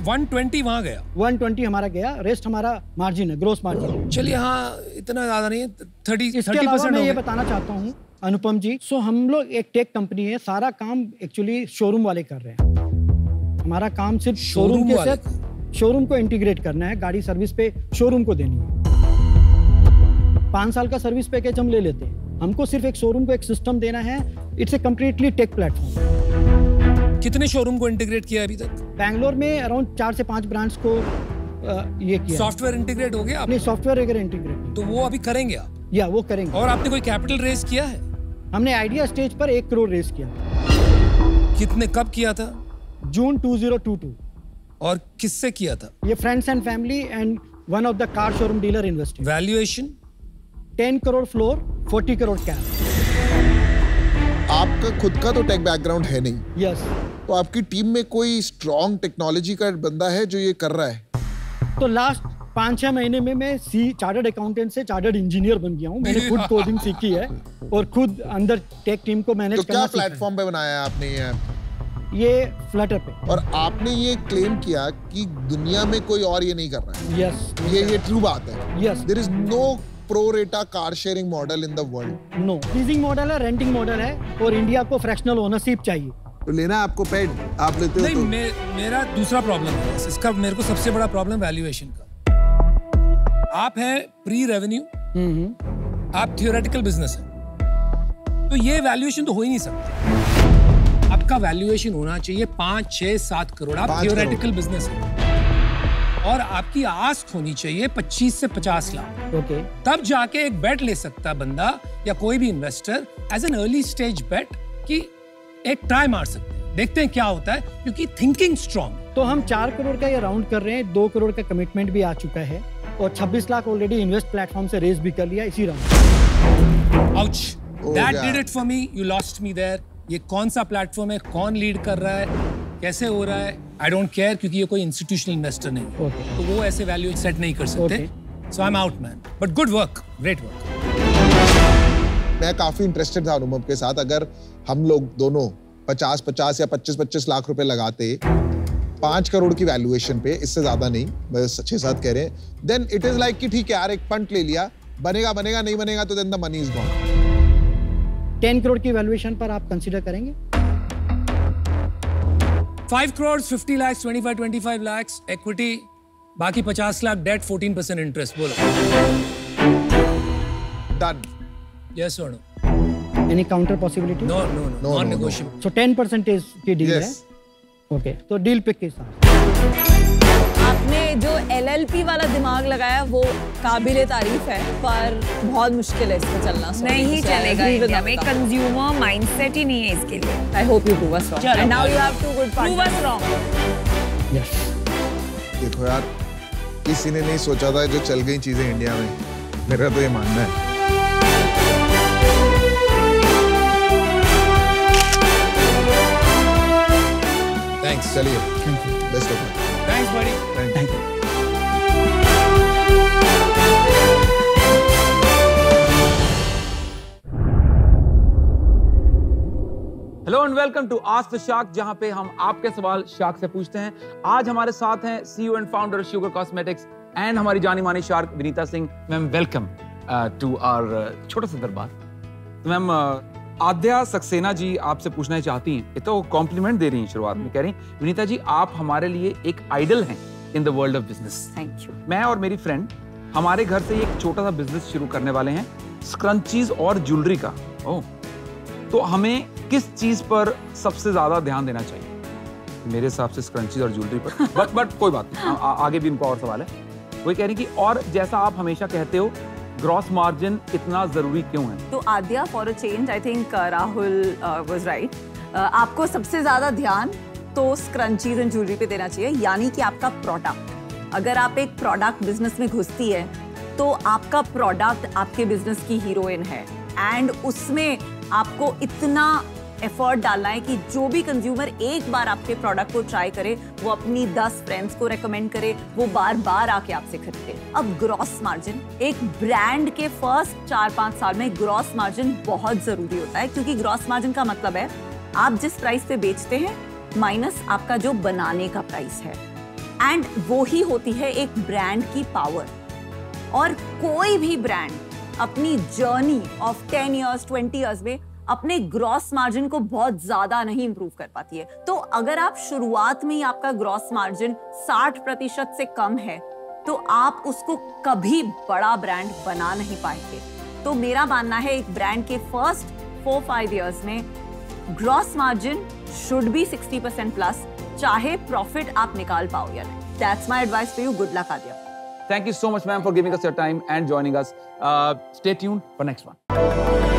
Speaker 4: 120 वहां गया,
Speaker 10: 120 हमारा गया, रेस्ट हमारा मार्जिन है, ग्रोस मार्जिन।
Speaker 4: चलिए, हाँ इतना ज्यादा नहीं है,
Speaker 10: 30% मैं ये बताना चाहता हूँ अनुपम जी। सो हम लोग एक टेक कंपनी है, सारा काम एक्चुअली शोरूम वाले कर रहे हैं। हमारा काम सिर्फ शोरूम के साथ शोरूम को इंटीग्रेट करना है, गाड़ी सर्विस पे शोरूम को देनी है। 5 साल का सर्विस पैकेज हम ले लेते हैं, हमको सिर्फ एक शोरूम को एक सिस्टम देना है। It's a completely take platform.
Speaker 4: कितने शोरूम को इंटीग्रेट किया अभी तक?
Speaker 10: बैंगलोर में अराउंड 4 से 5 ब्रांड्स को ये किया।
Speaker 4: सॉफ्टवेयर इंटीग्रेट हो गया?
Speaker 10: अपने सॉफ्टवेयर वगैरह इंटीग्रेट,
Speaker 4: तो वो अभी करेंगे आप?
Speaker 10: या वो करेंगे।
Speaker 4: और आपने कोई कैपिटल रेज किया है?
Speaker 10: हमने आइडिया स्टेज पर 1 करोड़ रेज किया।
Speaker 4: कितने, कब किया था?
Speaker 10: जून 2022।
Speaker 4: और किससे किया था?
Speaker 10: ये friends and family and one of the car showroom dealer investor.
Speaker 4: Valuation?
Speaker 10: 10 crore floor, 40 crore cash.
Speaker 5: आपका खुद का तो टेक बैकग्राउंड है नहीं।
Speaker 10: यस।
Speaker 5: तो आपकी टीम में कोई स्ट्रॉन्ग टेक्नोलॉजी का बंदा है जो ये कर रहा है?
Speaker 10: तो लास्ट 5-6 महीने में मैं चार्टर्ड अकाउंटेंट से चार्टर्ड इंजीनियर बन गया हूँ। मैंने खुद कोडिंग सीखी है और खुद अंदर टेक टीम को मैनेज करना।
Speaker 5: तो क्या प्लेटफॉर्म पे बनाया है आपने ये?
Speaker 10: ये फ्लटर पे।
Speaker 5: और आपने ये क्लेम किया कि दुनिया में कोई और ये नहीं कर रहा है।
Speaker 10: यस,
Speaker 5: ये ट्रू बात है।
Speaker 10: Yes,
Speaker 5: there is no pro rata car sharing model in the world.
Speaker 10: No, leasing model है, रेंटिंग मॉडल है, और इंडिया को फ्रैक्शनल ओनरशिप चाहिए।
Speaker 5: तो लेना है आपको पेड, आप लेते हो?
Speaker 4: नहीं, मेरा दूसरा प्रॉब्लम है इसका। मेरे को सबसे बड़ा प्रॉब्लम वैल्यूएशन का। आप है प्री रेवेन्यू, आप थियोरेटिकल बिजनेस है, तो ये वैल्यूएशन तो हो ही नहीं सकता। आपका वैल्यूएशन होना चाहिए 5, 6, 7 करोड़। आप थियोरेटिकल बिजनेस है और आपकी आस्क होनी चाहिए 25 से 50 लाख।
Speaker 10: ओके,
Speaker 4: तब जाके एक बेट ले सकता है बंदा या कोई भी investor as an early stage bet कि एक ट्राई मार सकते हैं, देखते हैं क्या होता है, क्योंकि थिंकिंग स्ट्रॉन्ग।
Speaker 10: तो हम 4 करोड़ का ये राउंड कर रहे हैं, 2 करोड़ का कमिटमेंट भी आ चुका है और 26 लाख ऑलरेडी इन्वेस्ट प्लेटफॉर्म से रेज भी कर लिया इसी round.
Speaker 4: Ouch, that did it for me, you lost me there. ये कौन सा प्लेटफॉर्म है, कौन लीड कर रहा है, कैसे हो रहा है, आई डोंट केयर, क्योंकि ये कोई इंस्टीट्यूशनल इन्वेस्टर नहीं है। तो वो ऐसे वैल्यू सेट नहीं कर सकते। So I am out man, but good work, great work.
Speaker 5: मैं काफी इंटरेस्टेड था अनुभव के साथ। अगर हम लोग दोनों 50-50 या 25-25 लाख रुपए लगाते 5 करोड़ की वैल्यूएशन पे, इससे ज्यादा नहीं, बस 6-7 कह रहे हैं, देन इट इज लाइक कि ठीक है यार, एक पंट ले लिया, बनेगा, नहीं बनेगा तो then the money is gone.
Speaker 10: 10 crore की वैल्यूएशन पर आप कंसीडर करेंगे?
Speaker 4: 5 crores, 50 lakhs, 25 lakhs equity, बाकी 50 लाख डेट, 14% इंटरेस्ट। बोलो
Speaker 5: डन।
Speaker 4: यस और no?
Speaker 10: Any counter possibility?
Speaker 4: No, non-negotiable.
Speaker 10: So 10% की डील है। ओके, तो डील पे के साथ
Speaker 8: आपने जो LLP वाला दिमाग लगाया वो काबिले तारीफ है, पर बहुत मुश्किल है इसमें चलना।
Speaker 7: नहीं चलेगा इंडिया में, कंज्यूमर माइंडसेट ही नहीं है इसके लिए।
Speaker 8: I hope you prove us wrong. And now you have 2 good partners.
Speaker 7: Prove us wrong.
Speaker 10: Yes.
Speaker 5: देखो यार, किसी ने नहीं सोचा था जो चल गई चीजें इंडिया में। मेरा तो ये मानना है।
Speaker 4: थैंक्स।
Speaker 5: चलिए, बेस्ट ऑफ लक।
Speaker 4: थैंक्स बड़ी।
Speaker 5: Thank you.
Speaker 11: Hello and welcome to ask the shark, जहां पे हम आपके सवाल शार्क से पूछते हैं। आज हमारे साथ हैं CEO and founder sugar cosmetics and हमारी जानी मानी shark Vinita Singh. Ma'am welcome to our छोटा सा दरबार। तो मैम, आद्या सक्सेना जी आपसे पूछना चाहती हैं, ये तो कॉम्प्लीमेंट दे रही हैं शुरुआत में, कह रही हैं विनीता जी आप हमारे लिए एक आइडल हैं इन the world of business.
Speaker 8: Thank you.
Speaker 11: मैं और मेरी फ्रेंड हमारे घर से एक छोटा सा बिजनेस शुरू करने वाले हैं, स्क्रंचीज और ज्वेलरी का। ओह, तो हमें किस चीज पर सबसे ज्यादा ध्यान देना चाहिए? मेरे हिसाब से स्क्रंचीज और ज्वेलरी पर, बट कोई बात नहीं, आगे भी इनको और सवाल है। वही कह रही कि और जैसा आप हमेशा कहते हो, ग्रॉस मार्जिन इतना जरूरी क्यों है?
Speaker 8: तो Aadya, for a change I think Rahul was right. आपको सबसे ज्यादा ध्यान तो स्क्रंचीज एंड ज्वेलरी पे देना चाहिए, यानी कि आपका प्रोडक्ट। अगर आप एक प्रोडक्ट बिजनेस में घुसती है तो आपका प्रोडक्ट आपके बिजनेस की हीरोइन है, एंड उसमें आपको इतना एफर्ट डालना है कि जो भी कंज्यूमर एक बार आपके प्रोडक्ट को ट्राई करे, वो अपनी 10 फ्रेंड्स को रेकमेंड करे, वो बार बार आके आपसे खरीदे। अब ग्रॉस मार्जिन, एक ब्रांड के फर्स्ट 4-5 साल में ग्रॉस मार्जिन बहुत जरूरी होता है, क्योंकि ग्रॉस मार्जिन का मतलब है आप जिस प्राइस पे बेचते हैं माइनस आपका जो बनाने का प्राइस है, एंड वो ही होती है एक ब्रांड की पावर। और कोई भी ब्रांड अपनी जर्नी ऑफ 10 इयर्स 20 इयर्स में अपने ग्रॉस मार्जिन को बहुत ज्यादा नहीं इंप्रूव कर पाती है। तो अगर आप शुरुआत में ही आपका ग्रॉस मार्जिन 60% से कम है तो आप उसको कभी बड़ा ब्रांड बना नहीं पाएंगे। तो मेरा मानना है एक ब्रांड के फर्स्ट 4-5 इयर्स में gross margin should be 60% plus, चाहे प्रॉफिट आप निकाल पाओ या नहीं। That's my advice to you. Good luck Aadya.
Speaker 11: Thank you so much, ma'am, for giving us your time and joining us. Stay tuned for next one.